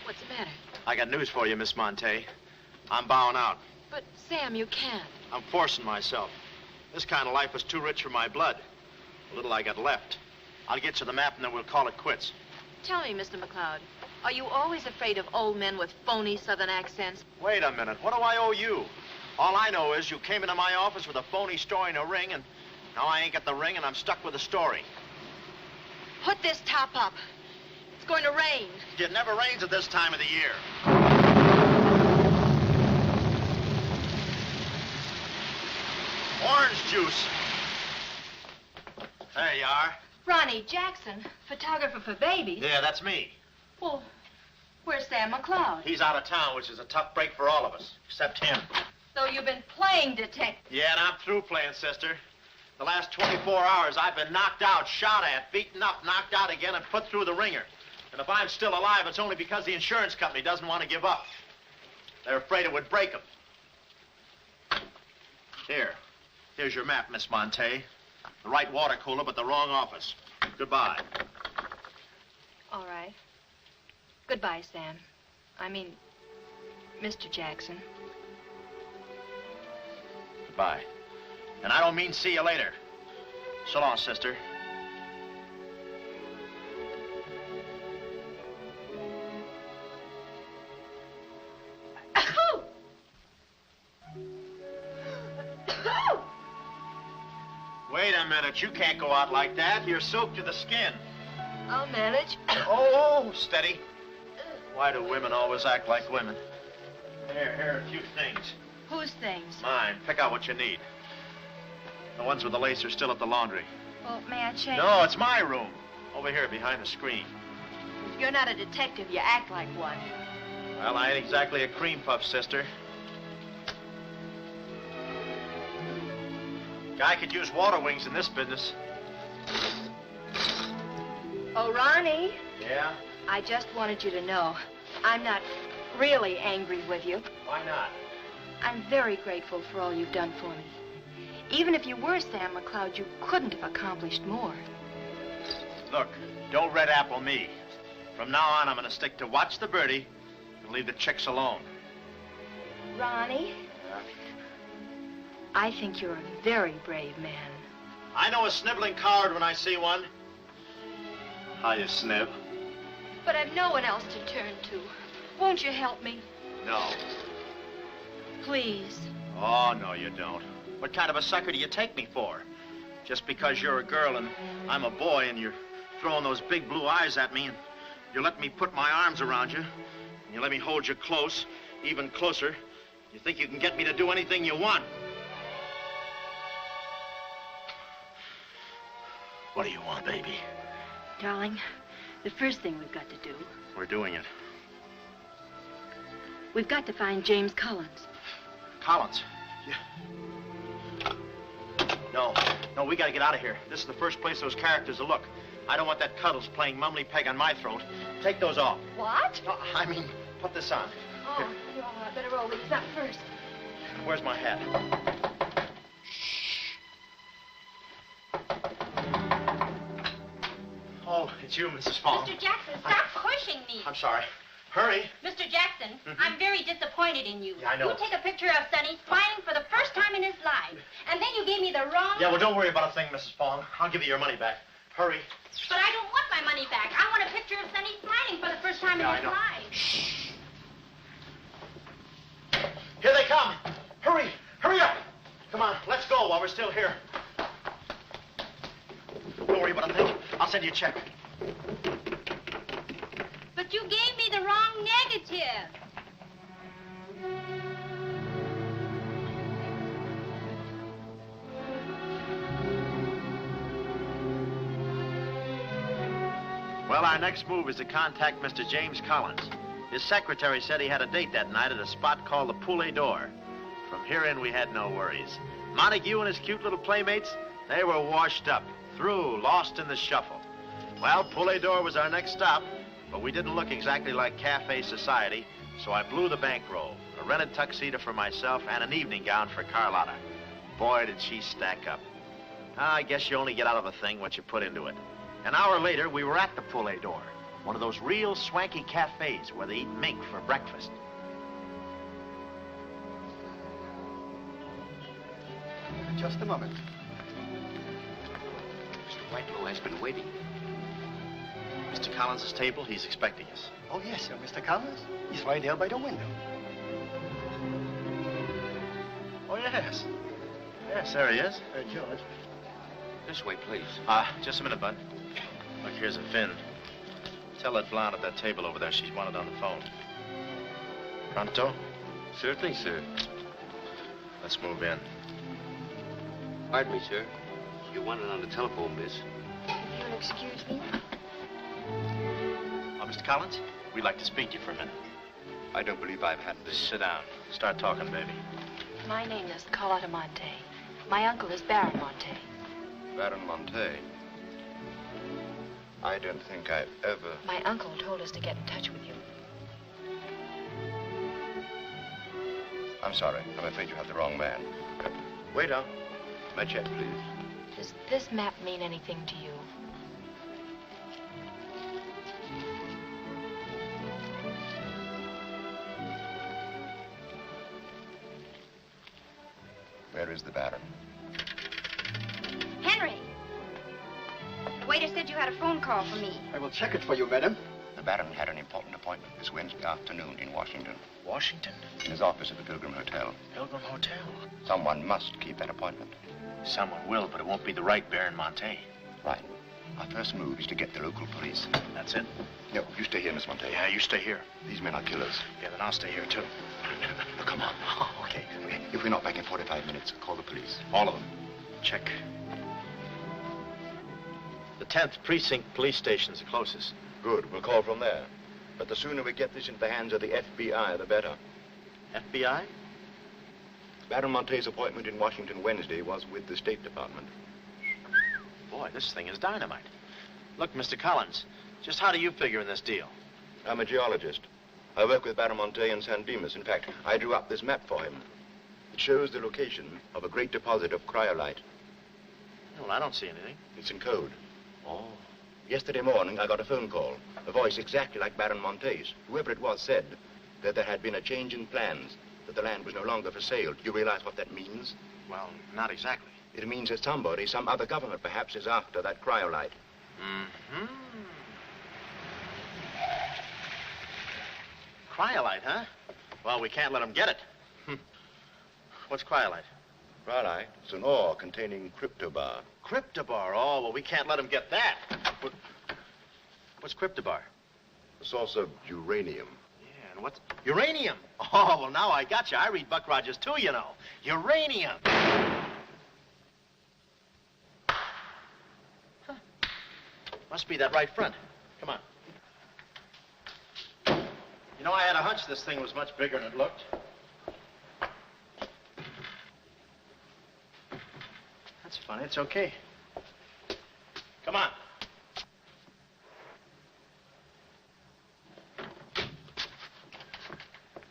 What's the matter? I got news for you, Miss Montay. I'm bowing out. But, Sam, you can't. I'm forcing myself. This kind of life was too rich for my blood. The little I got left. I'll get you the map, and then we'll call it quits. Tell me, Mr. McCloud, are you always afraid of old men with phony southern accents? Wait a minute. What do I owe you? All I know is you came into my office with a phony story and a ring, and now I ain't got the ring, and I'm stuck with the story. Put this top up. It's going to rain. It never rains at this time of the year. Orange juice. There you are. Ronnie Jackson, photographer for babies. Yeah, that's me. Well, where's Sam McCloud? He's out of town, which is a tough break for all of us, except him. So you've been playing detective. Yeah, and I'm through playing, sister. The last 24 hours, I've been knocked out, shot at, beaten up, knocked out again, and put through the ringer. And if I'm still alive, it's only because the insurance company doesn't want to give up. They're afraid it would break them. Here's your map, Miss Montay. The right water cooler, but the wrong office. Goodbye. All right. Goodbye, Sam. I mean, Mr. Jackson. Goodbye. And I don't mean see you later. So long, sister. Wait a minute. You can't go out like that. You're soaked to the skin. I'll manage. Oh, steady. Why do women always act like women? Here are a few things. Whose things? Mine. Pick out what you need. The ones with the lace are still at the laundry. Well, may I change? No, it's my room. Over here, behind the screen. If you're not a detective, you act like one. Well, I ain't exactly a cream puff, sister. Guy could use water wings in this business. Oh, Ronnie. Yeah? I just wanted you to know I'm not really angry with you. Why not? I'm very grateful for all you've done for me. Even if you were Sam McCloud, you couldn't have accomplished more. Look, don't red apple me. From now on, I'm going to stick to watch the birdie and leave the chicks alone. Ronnie, I think you're a very brave man. I know a sniveling coward when I see one. How you snib? But I've no one else to turn to. Won't you help me? No. Please. Oh, no, you don't. What kind of a sucker do you take me for? Just because you're a girl and I'm a boy and you're throwing those big blue eyes at me and you're letting me put my arms around you and you let me hold you close, even closer, you think you can get me to do anything you want. What do you want, baby? Darling, The first thing we've got to do, We're doing it. we've got to find James Collins. Collins? Yeah. No, we gotta get out of here. This is the first place those characters will look. I don't want that Cuddles playing mumbly peg on my throat. Take those off. What? No, I mean, put this on. Oh, no, I better roll these up first. Where's my hat? Oh, it's you, Mrs. Fong. Mr. Jackson, stop pushing me. I'm sorry. Hurry. Mr. Jackson, I'm very disappointed in you. Yeah, I know. You take a picture of Sonny smiling for the first time in his life, and then you gave me the wrong... Yeah, well, don't worry about a thing, Mrs. Fong. I'll give you your money back. Hurry. But I don't want my money back. I want a picture of Sonny smiling for the first time in his life. Shh. Here they come. Hurry. Hurry up. Come on, let's go while we're still here. Don't worry about a thing. I'll send you a check. But you gave me the wrong negative. Well, our next move is to contact Mr. James Collins. His secretary said he had a date that night at a spot called the Puglia Door. From here in, we had no worries. Montague and his cute little playmates, they were washed up, through, lost in the shuffle. Well, Puglia Door was our next stop, but we didn't look exactly like cafe society, so I blew the bankroll, a rented tuxedo for myself, and an evening gown for Carlotta. Boy, did she stack up. I guess you only get out of a thing what you put into it. An hour later, we were at the Puglia Door, one of those real swanky cafes where they eat mink for breakfast. Just a moment. Mr. Whitelaw has been waiting. Mr. Collins' table, he's expecting us. Oh, yes, sir. Mr. Collins? He's right there by the window. Oh, yes. Yes, there he is. George. This way, please. Just a minute, Bud. Look, here's a fin. Tell that blonde at that table over there she's wanted on the phone. Pronto? Certainly, sir. Let's move in. Pardon me, sir. You wanted on the telephone, miss. You'll excuse me? Mr. Collins, we'd like to speak to you for a minute. I don't believe I've had this. Sit down. Start talking, baby. My name is Carlotta Montay. My uncle is Baron Montay. Baron Montay. I don't think I've ever... My uncle told us to get in touch with you. I'm sorry. I'm afraid you have the wrong man. Waiter. My check, please. Does this map mean anything to you? Where is the Baron? Henry! Waiter said you had a phone call for me. I will check it for you, madam. The Baron had an important appointment this Wednesday afternoon in Washington. Washington? In his office at the Pilgrim Hotel. Pilgrim Hotel? Someone must keep that appointment. Someone will, but it won't be the right Baron Montay. Right. Our first move is to get the local police. That's it? No, you stay here, Miss Montay. Yeah, you stay here. These men are killers. Yeah, then I'll stay here, too. No, come on. Okay. If we're not back in 45 minutes, call the police. All of them. Check. The 10th Precinct Police Station's the closest. Good. We'll call from there. But the sooner we get this into the hands of the FBI, the better. FBI? Baron Montay's appointment in Washington Wednesday was with the State Department. Boy, this thing is dynamite. Look, Mr. Collins, just how do you figure in this deal? I'm a geologist. I work with Baron Montay in San Dimas. In fact, I drew up this map for him. It shows the location of a great deposit of cryolite. Well, I don't see anything. It's in code. Oh. Yesterday morning, I got a phone call. A voice exactly like Baron Montay's. Whoever it was said that there had been a change in plans, that the land was no longer for sale. Do you realize what that means? Well, not exactly. It means that somebody, some other government perhaps, is after that cryolite. Mm-hmm. Cryolite, huh? Well, we can't let them get it. What's cryolite? Cryolite is an ore containing cryptobar. Cryptobar? Oh, well, we can't let them get that. What's cryptobar? A source of uranium. Yeah, and what's... Uranium! Oh, well, now I got you. I read Buck Rogers, too, you know. Uranium! Huh. Must be that right front. Come on. You know, I had a hunch this thing was much bigger than it looked. That's funny. It's okay. Come on.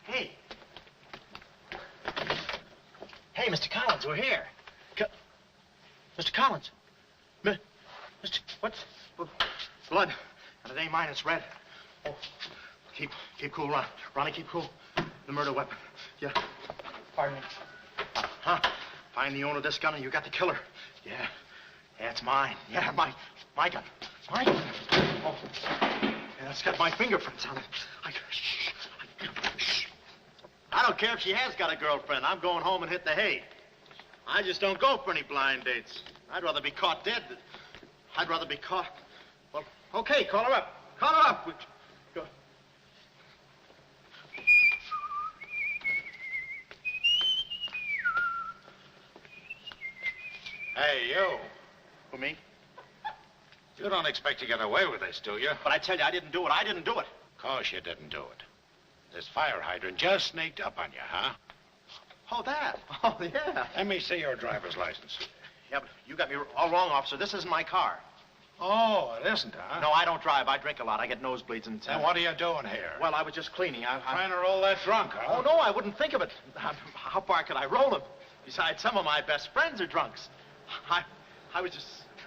Hey. Hey, Mr. Collins, we're here. Mr. Collins. Mr. What? Blood. And it ain't mine, it's red. Oh. Keep cool, Ron. Ronnie, keep cool. The murder weapon. Yeah. Pardon me. Huh? Find the owner of this gun and you got the killer. Yeah. Yeah, it's mine. Yeah, my gun. My gun. Oh. Yeah, it's got my fingerprints on it. I don't care if she has got a girlfriend. I'm going home and hit the hay. I just don't go for any blind dates. I'd rather be caught dead. I'd rather be caught. Well, okay, call her up. Call her up. Go. Hey, you. Who, me? You don't expect to get away with this, do you? But I tell you, I didn't do it. I didn't do it. Of course you didn't do it. This fire hydrant just sneaked up on you, huh? Oh, that? Oh, yeah. Let me see your driver's license. Yeah, but you got me all wrong, officer. This isn't my car. Oh, it isn't, huh? No, I don't drive. I drink a lot. I get nosebleeds and... Then what are you doing here? Well, I was just cleaning. I'm trying to roll that drunk, huh? Oh, no, I wouldn't think of it. How far could I roll him? Besides, some of my best friends are drunks. I was just...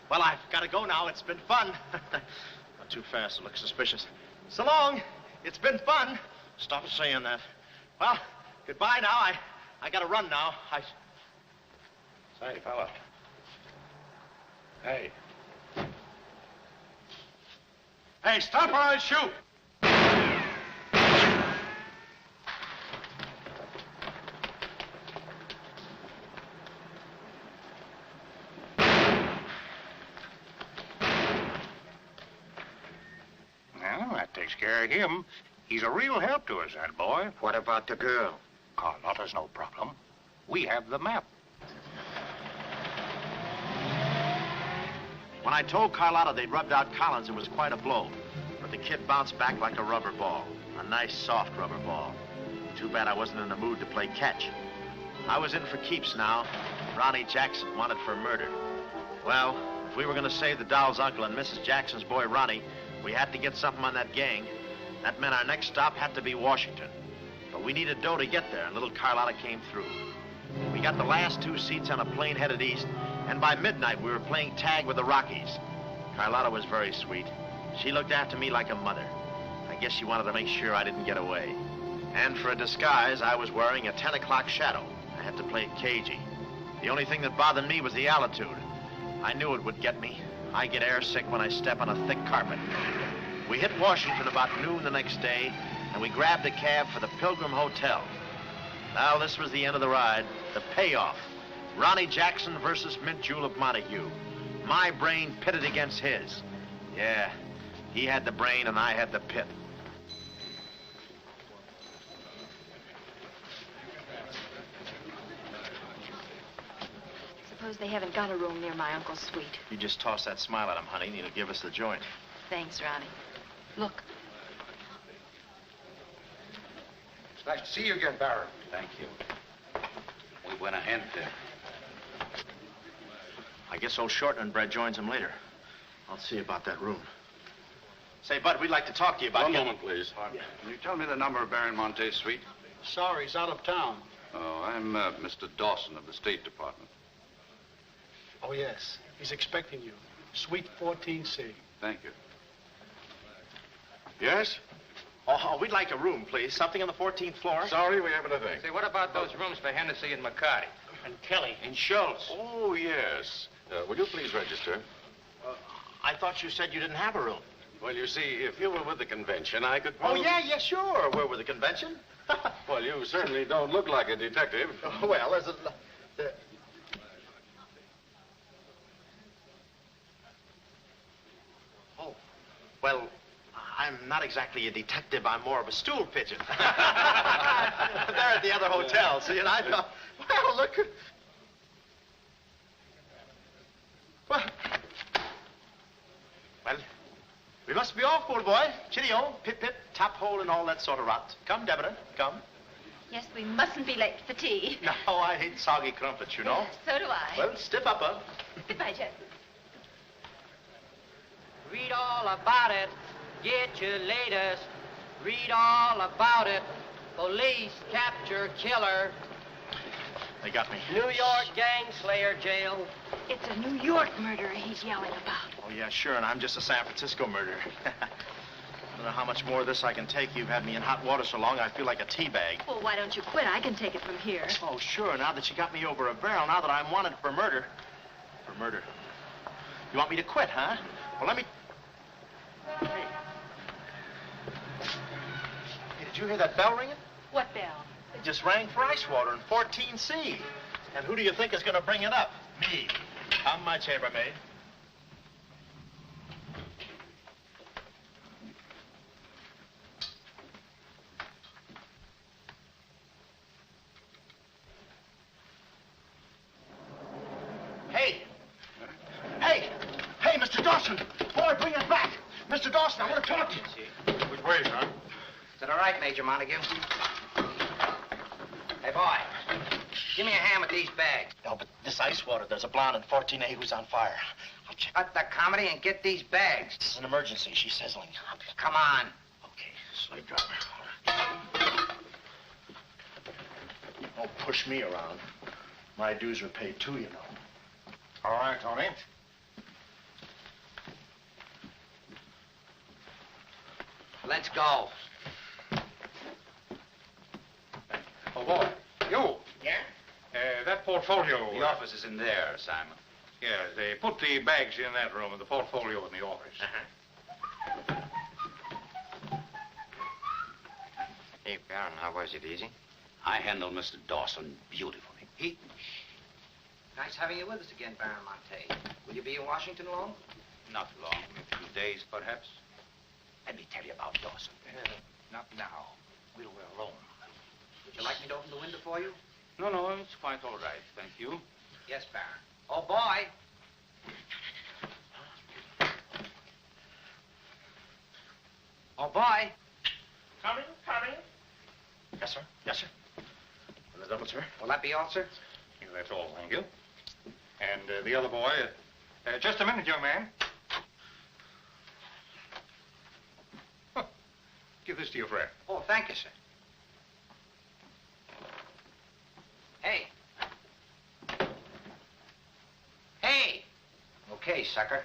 Well, I've got to go now. It's been fun. Not too fast. It looks suspicious. So long. It's been fun. Stop saying that. Well, goodbye now. I got to run now. Say, fella. Hey. Hey, stop or I'll shoot! Well, that takes care of him. He's a real help to us, that boy. What about the girl? Carlotta's no problem. We have the map. When I told Carlotta they'd rubbed out Collins, it was quite a blow. But the kid bounced back like a rubber ball. A nice, soft rubber ball. Too bad I wasn't in the mood to play catch. I was in for keeps now. Ronnie Jackson wanted for murder. Well, if we were going to save the doll's uncle and Mrs. Jackson's boy, Ronnie, we had to get something on that gang. That meant our next stop had to be Washington. But we needed dough to get there, and little Carlotta came through. We got the last 2 seats on a plane headed east, and by midnight we were playing tag with the Rockies. Carlotta was very sweet. She looked after me like a mother. I guess she wanted to make sure I didn't get away. And for a disguise, I was wearing a 10 o'clock shadow. I had to play it cagey. The only thing that bothered me was the altitude. I knew it would get me. I get airsick when I step on a thick carpet. We hit Washington about noon the next day, and we grabbed a cab for the Pilgrim Hotel. Now, this was the end of the ride, the payoff. Ronnie Jackson versus Mint Julep Montague. My brain pitted against his. Yeah, he had the brain and I had the pit. Suppose they haven't got a room near my uncle's suite. You just toss that smile at him, honey, and he'll give us the joint. Thanks, Ronnie. Look. It's nice to see you again, Baron. Thank you. We went ahead there. I guess old Shortland joins him later. I'll see about that room. Say, Bud, we'd like to talk to you about... One moment, please. Can you tell me the number of Baron Montay's suite? Sorry, he's out of town. Oh, I'm Mr. Dawson of the State Department. Oh, yes. He's expecting you. Suite 14C. Thank you. Yes? Oh, we'd like a room, please. Something on the 14th floor. Sorry, we haven't a thing. Say, what about those rooms for Hennessy and McCarty? And Kelly. And Schultz. Oh, yes. Will you please register? I thought you said you didn't have a room. Well, you see, if you were with the convention, I could... Oh, yeah, sure. We're with the convention. Well, you certainly don't look like a detective. Oh, well, there's a... Oh, well, I'm not exactly a detective. I'm more of a stool pigeon. They're at the other hotel, see, and I thought, well, look... Well, we must be off, old boy. Cheerio, pip, pip. top hole and all that sort of rot. Come, Deborah, come. Yes, we mustn't be late for tea. No, I hate soggy crumpets, you know. So do I. Well, stiff upper. Goodbye, Jeff. Read all about it. Get your latest. Read all about it. Police capture killer. They got me. New York gang slayer jail. It's a New York murderer he's yelling about. Oh, yeah, sure, and I'm just a San Francisco murderer. I don't know how much more of this I can take. You've had me in hot water so long, I feel like a tea bag. Well, why don't you quit? I can take it from here. Oh, sure, now that you got me over a barrel, now that I'm wanted for murder. For murder. You want me to quit, huh? Well, let me... Hey. Hey, did you hear that bell ringing? What bell? It just rang for ice water in 14C. And who do you think is going to bring it up? Me. Come, my chambermaid. Hey! Hey! Hey, Mr. Dawson! Boy, bring it back! Mr. Dawson, I want to talk to you. Which way, son? Is it all right, Major Montague? Hey, boy, give me a hand with these bags. No, but this ice water, there's a blonde in 14A who's on fire. I'll check. Cut the comedy and get these bags. This is an emergency. She's sizzling. Come on. Okay, slave driver. Don't push me around. My dues are paid too, you know. All right, Tony. Let's go. Oh, boy. You. Yeah? That portfolio. The office is in there, Simon. Yeah, they put the bags in that room and the portfolio in the office. Hey, Baron, how was it? Easy? I handled Mr. Dawson beautifully. Nice having you with us again, Baron Montay. Will you be in Washington long? Not long, a few days, perhaps. Let me tell you about Dawson. Not now. We're alone. Would you like me to open the window for you? No, it's quite all right, thank you. Yes, Baron. Oh, boy. Oh, boy. Coming. Yes, sir. Yes, sir. The double, sir. Will that be all, sir? Yeah, that's all, thank you. And the other boy, just a minute, young man. Huh. Give this to your friend. Oh, thank you, sir. Hey. Hey. Okay, sucker.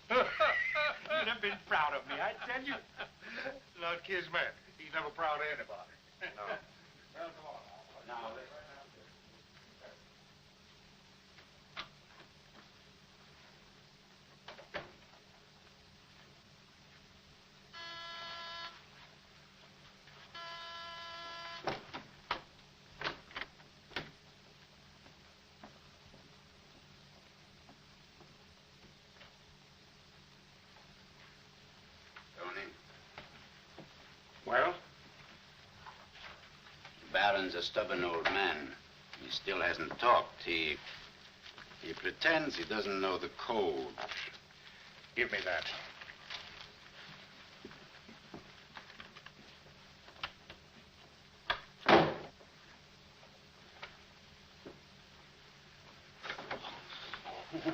You'd have been proud of me, I tell you. Not Kismet. He's never proud of anybody. No. Well, come on now. Well? The Baron's a stubborn old man. He still hasn't talked. He pretends he doesn't know the code. Give me that.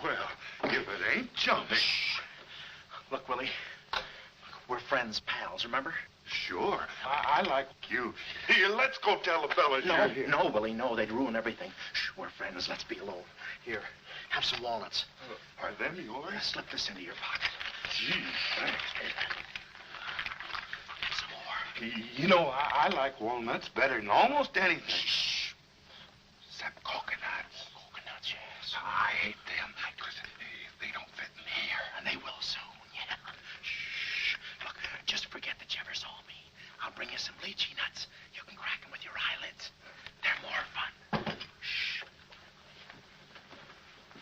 Well, if it ain't jumping. Look, Willie. We're friends, pals, remember? Sure. I like you. Here, let's go tell the fellas you're here. No, Willie, no. They'd ruin everything. Shh, we're friends. Let's be alone. Here, have some walnuts. Are them yours? Slip this into your pocket. Gee, thanks. Some more. You know, I like walnuts better than almost anything. Shh. Except coconuts. Coconuts, yes. I hate them because they don't fit in here. And they will soon, yeah. Shh. Look, just forget that you ever saw me. I'll bring you some lychee nuts. You can crack them with your eyelids. They're more fun. Shh.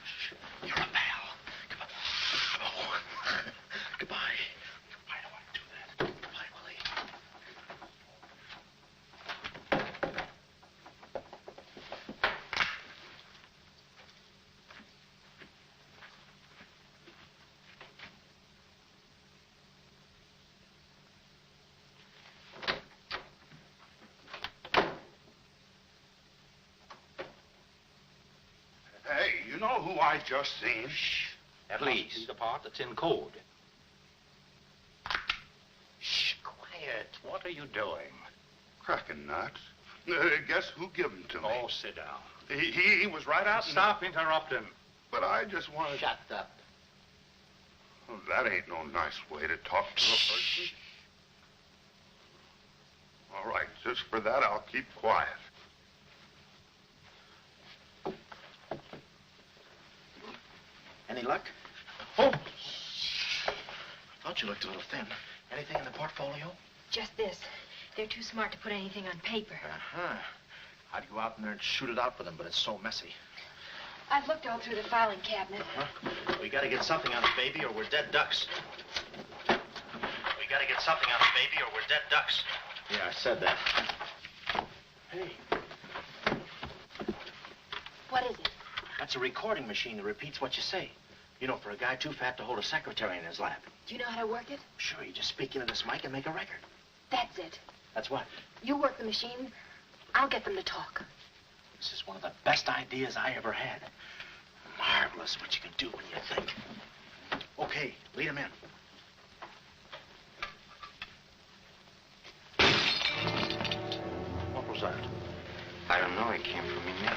Shh. You're a pal. Goodbye. Oh. Goodbye. I don't want to do that. Goodbye, Willie. who I just seen? That must be the part that's in code. Shh, quiet. What are you doing? Cracking nuts. Guess who gave him to me? Oh, sit down. He was right out. Stop interrupting. But I just wanted. Shut up. Well, that ain't no nice way to talk to a person. All right, just for that, I'll keep quiet. Any luck? Oh! Thought you looked a little thin. Anything in the portfolio? Just this. They're too smart to put anything on paper. Uh-huh. I'd go out in there and shoot it out with them, but it's so messy. I've looked all through the filing cabinet. Uh-huh. We gotta get something on it, baby, or we're dead ducks. We gotta get something on it, baby, or we're dead ducks. Yeah, I said that. Hey. What is it? That's a recording machine that repeats what you say. You know, for a guy too fat to hold a secretary in his lap. Do you know how to work it? Sure, you just speak into this mic and make a record. That's it. That's what? You work the machine. I'll get them to talk. This is one of the best ideas I ever had. Marvelous what you can do when you think. Okay, lead him in. What was that? I don't know. It came from in there.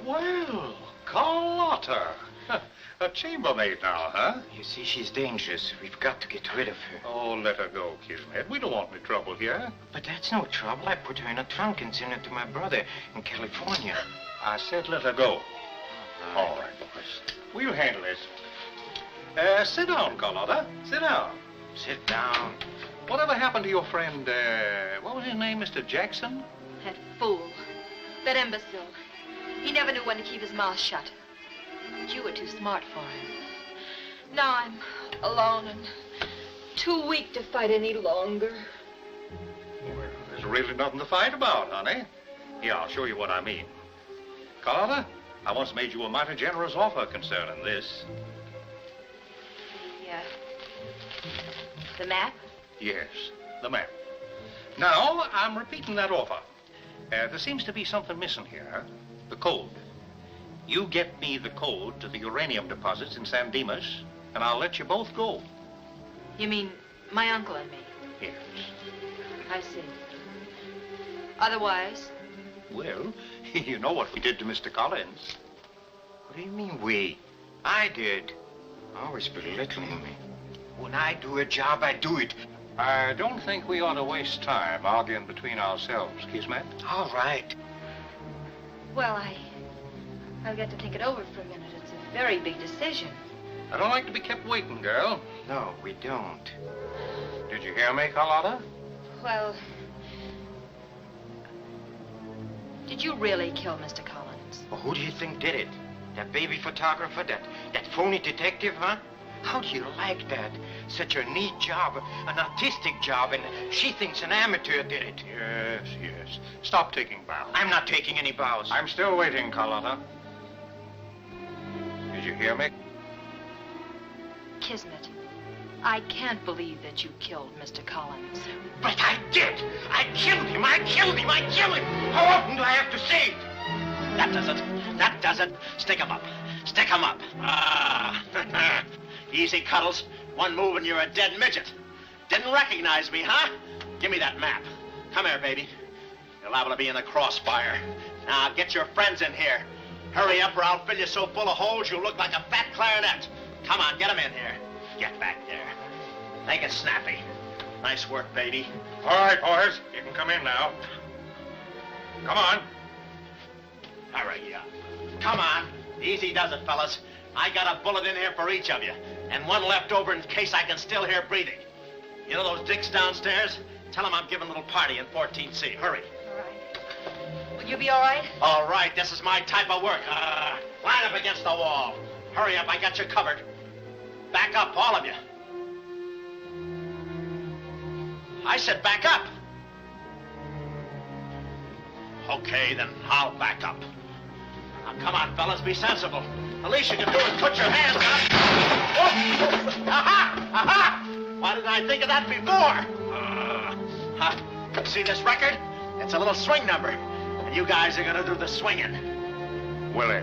Well, Carlotta. A chambermaid now, huh? You see, she's dangerous. We've got to get rid of her. Oh, let her go, Kismet. We don't want any trouble here. But that's no trouble. I put her in a trunk and sent her to my brother in California. I said let her go. All right, boys. We'll handle it. Sit down, Carlotta. Sit down. Sit down. Whatever happened to your friend, what was his name, Mr. Jackson? That fool. That imbecile. He never knew when to keep his mouth shut. But you were too smart for him. Now I'm alone and too weak to fight any longer. Well, there's really nothing to fight about, honey. Here, I'll show you what I mean. Carlotta, I once made you a mighty generous offer concerning this. Yeah. The map? Yes, the map. Now, I'm repeating that offer. There seems to be something missing here. The code. You get me the code to the uranium deposits in San Dimas, and I'll let you both go. You mean my uncle and me? Yes. I see. Otherwise? Well, you know what we did to Mr. Collins. What do you mean, we? I did. Always belittling me. When I do a job, I do it. I don't think we ought to waste time arguing between ourselves, Kismet. All right. Well, I'll get to think it over for a minute. It's a very big decision. I don't like to be kept waiting, girl. No, we don't. Did you hear me, Carlotta? Well, did you really kill Mr. Collins? Well, who do you think did it? That baby photographer? That phony detective, huh? How do you like that? Such a neat job, an artistic job, and she thinks an amateur did it. Yes, yes. Stop taking bows. I'm not taking any bows. I'm still waiting, Carlotta. Did you hear me? Kismet, I can't believe that you killed Mr. Collins. But I did! I killed him! I killed him! I killed him! How often do I have to say it? That does it. That does it. Stick him up. Stick him up. Ah. Easy, Cuddles. One move and you're a dead midget. Didn't recognize me, huh? Give me that map. Come here, baby. You're liable to be in the crossfire. Now, get your friends in here. Hurry up or I'll fill you so full of holes you'll look like a fat clarinet. Come on, get them in here. Get back there. Make it snappy. Nice work, baby. All right, boys. You can come in now. Come on. Hurry up. Come on. Easy does it, fellas. I got a bullet in here for each of you, and one left over in case I can still hear breathing. You know those dicks downstairs? Tell them I'm giving a little party in 14C. Hurry. All right. Will you be all right? All right, this is my type of work. Line up against the wall. Hurry up, I got you covered. Back up, all of you. I said back up. Okay, then I'll back up. Now, come on, fellas, be sensible. The least you can do is put your hands up. Oh. Aha! Aha! Why didn't I think of that before? See this record? It's a little swing number. And you guys are gonna do the swinging. Willie.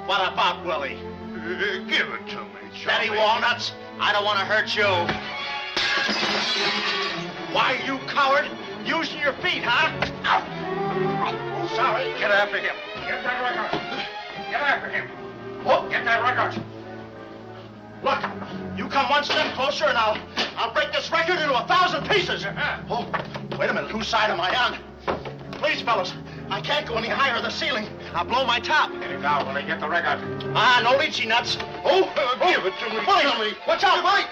What about Willie? Give it to me, Steady, Walnuts. I don't want to hurt you. Why, you coward? Using your feet, huh? Oh, sorry. Get after him. Get that record. Get after him. Oh, get that record. Look, you come one step closer and I'll break this record into 1,000 pieces. Oh, wait a minute. Whose side am I on? Please, fellas, I can't go any higher than the ceiling. I'll blow my top. Get it down, Willie. Get the record. Ah, no lychee nuts. Oh, give it to me. Willie, watch out, Willie.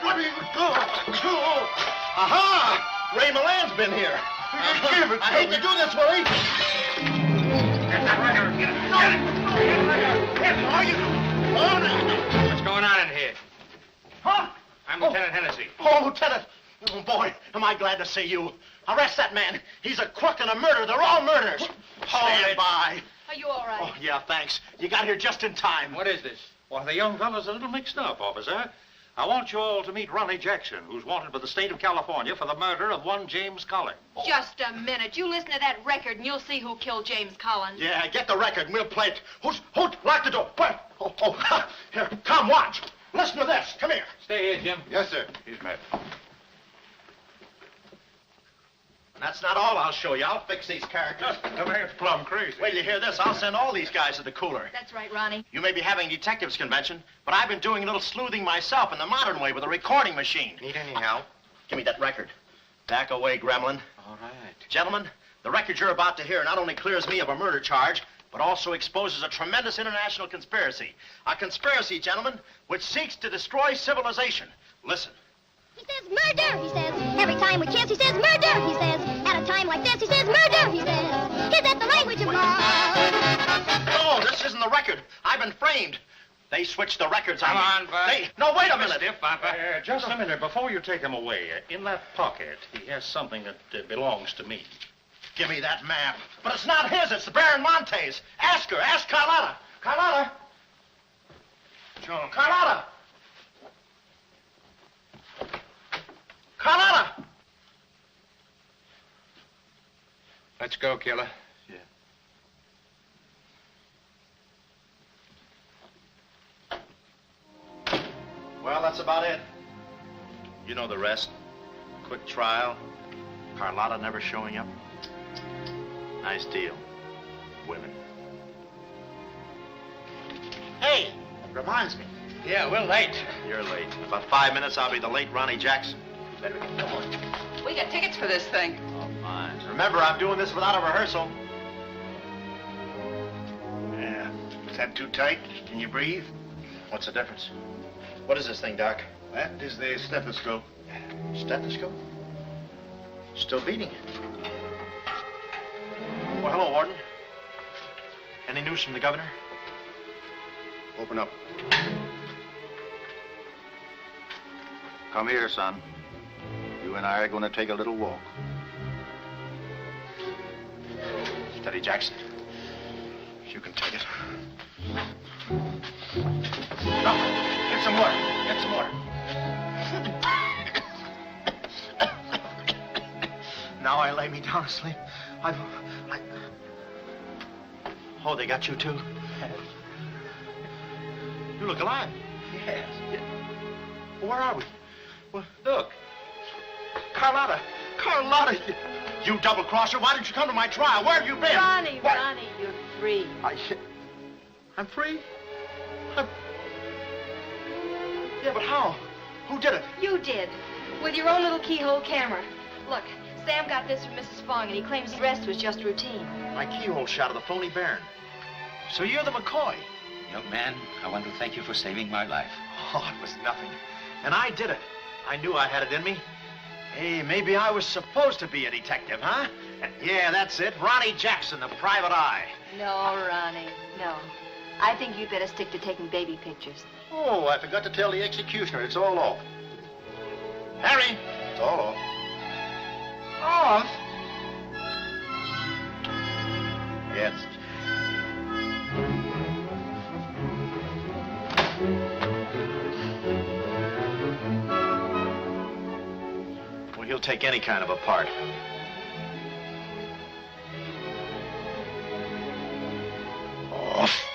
Aha! Ray Milan's been here. Give it to I hate me. to do this, Willie. Get that record. Get it. Get it. Get it. Are you? What's going on in here? Huh? I'm Lieutenant Hennessy. Oh, Lieutenant. Oh, boy, am I glad to see you. Arrest that man. He's a crook and a murderer. They're all murderers. Stand by. Are you all right? Oh, yeah, thanks. You got here just in time. What is this? Well, the young fellow's a little mixed up, officer. I want you all to meet Ronnie Jackson, who's wanted by the state of California for the murder of one James Collins. Just a minute. You listen to that record and you'll see who killed James Collins. Yeah, get the record and we'll play it. Who's lock the door? Where? Oh, here, come watch. Listen to this. Come here. Stay here, Jim. Yes, sir. He's met. That's not all I'll show you. I'll fix these characters. The man's plumb crazy. Wait till you hear this. I'll send all these guys to the cooler. That's right, Ronnie. You may be having detectives convention, but I've been doing a little sleuthing myself in the modern way with a recording machine. Need any help? Give me that record. Back away, gremlin. All right. Gentlemen, the record you're about to hear not only clears me of a murder charge, but also exposes a tremendous international conspiracy. A conspiracy, gentlemen, which seeks to destroy civilization. Listen. He says murder, he says. Every time we kiss, he says murder, he says. At a time like this, he says murder, he says. Is that the language of love? No, this isn't the record. I've been framed. They switched the records on me. Come on, Bud. No, wait a minute. Stiff, Papa. Just a minute. Before you take him away, in that pocket, he has something that belongs to me. Give me that map. But it's not his. It's the Baron Montay's. Ask her. Ask Carlotta. Carlotta. John. Carlotta. Carlotta. Let's go, killer. Yeah. Well, that's about it. You know the rest. Quick trial. Carlotta never showing up. Nice deal. Women. Hey, reminds me. Yeah, we're late. You're late. In about 5 minutes, I'll be the late Ronnie Jackson. Better get going. We got tickets for this thing. Oh, fine. Remember, I'm doing this without a rehearsal. Yeah. Is that too tight? Can you breathe? What's the difference? What is this thing, Doc? That is the stethoscope. Stethoscope? Still beating. Well, hello, Warden. Any news from the governor? Open up. Come here, son. You and I are going to take a little walk. Steady, Jackson. You can take it. No, get some water. Get some water. Now I lay me down to sleep. Oh, they got you too? You look alive. Yes. Well, where are we? Well, look. Carlotta. Carlotta, you double-crosser. Why didn't you come to my trial? Where have you been? Ronnie, What? Ronnie, you're free. I'm free? Yeah, but how? Who did it? You did. With your own little keyhole camera. Look, Sam got this from Mrs. Fong, and he claims the rest was just routine. My keyhole shot of the phony Baron. So you're the McCoy. Young man, I want to thank you for saving my life. Oh, it was nothing. And I did it. I knew I had it in me. Hey, maybe I was supposed to be a detective, huh? Yeah, that's it. Ronnie Jackson, the private eye. No, Ronnie, no. I think you'd better stick to taking baby pictures. Oh, I forgot to tell the executioner. It's all off. Harry! It's all off. Off? Yes. take any kind of a part. Off.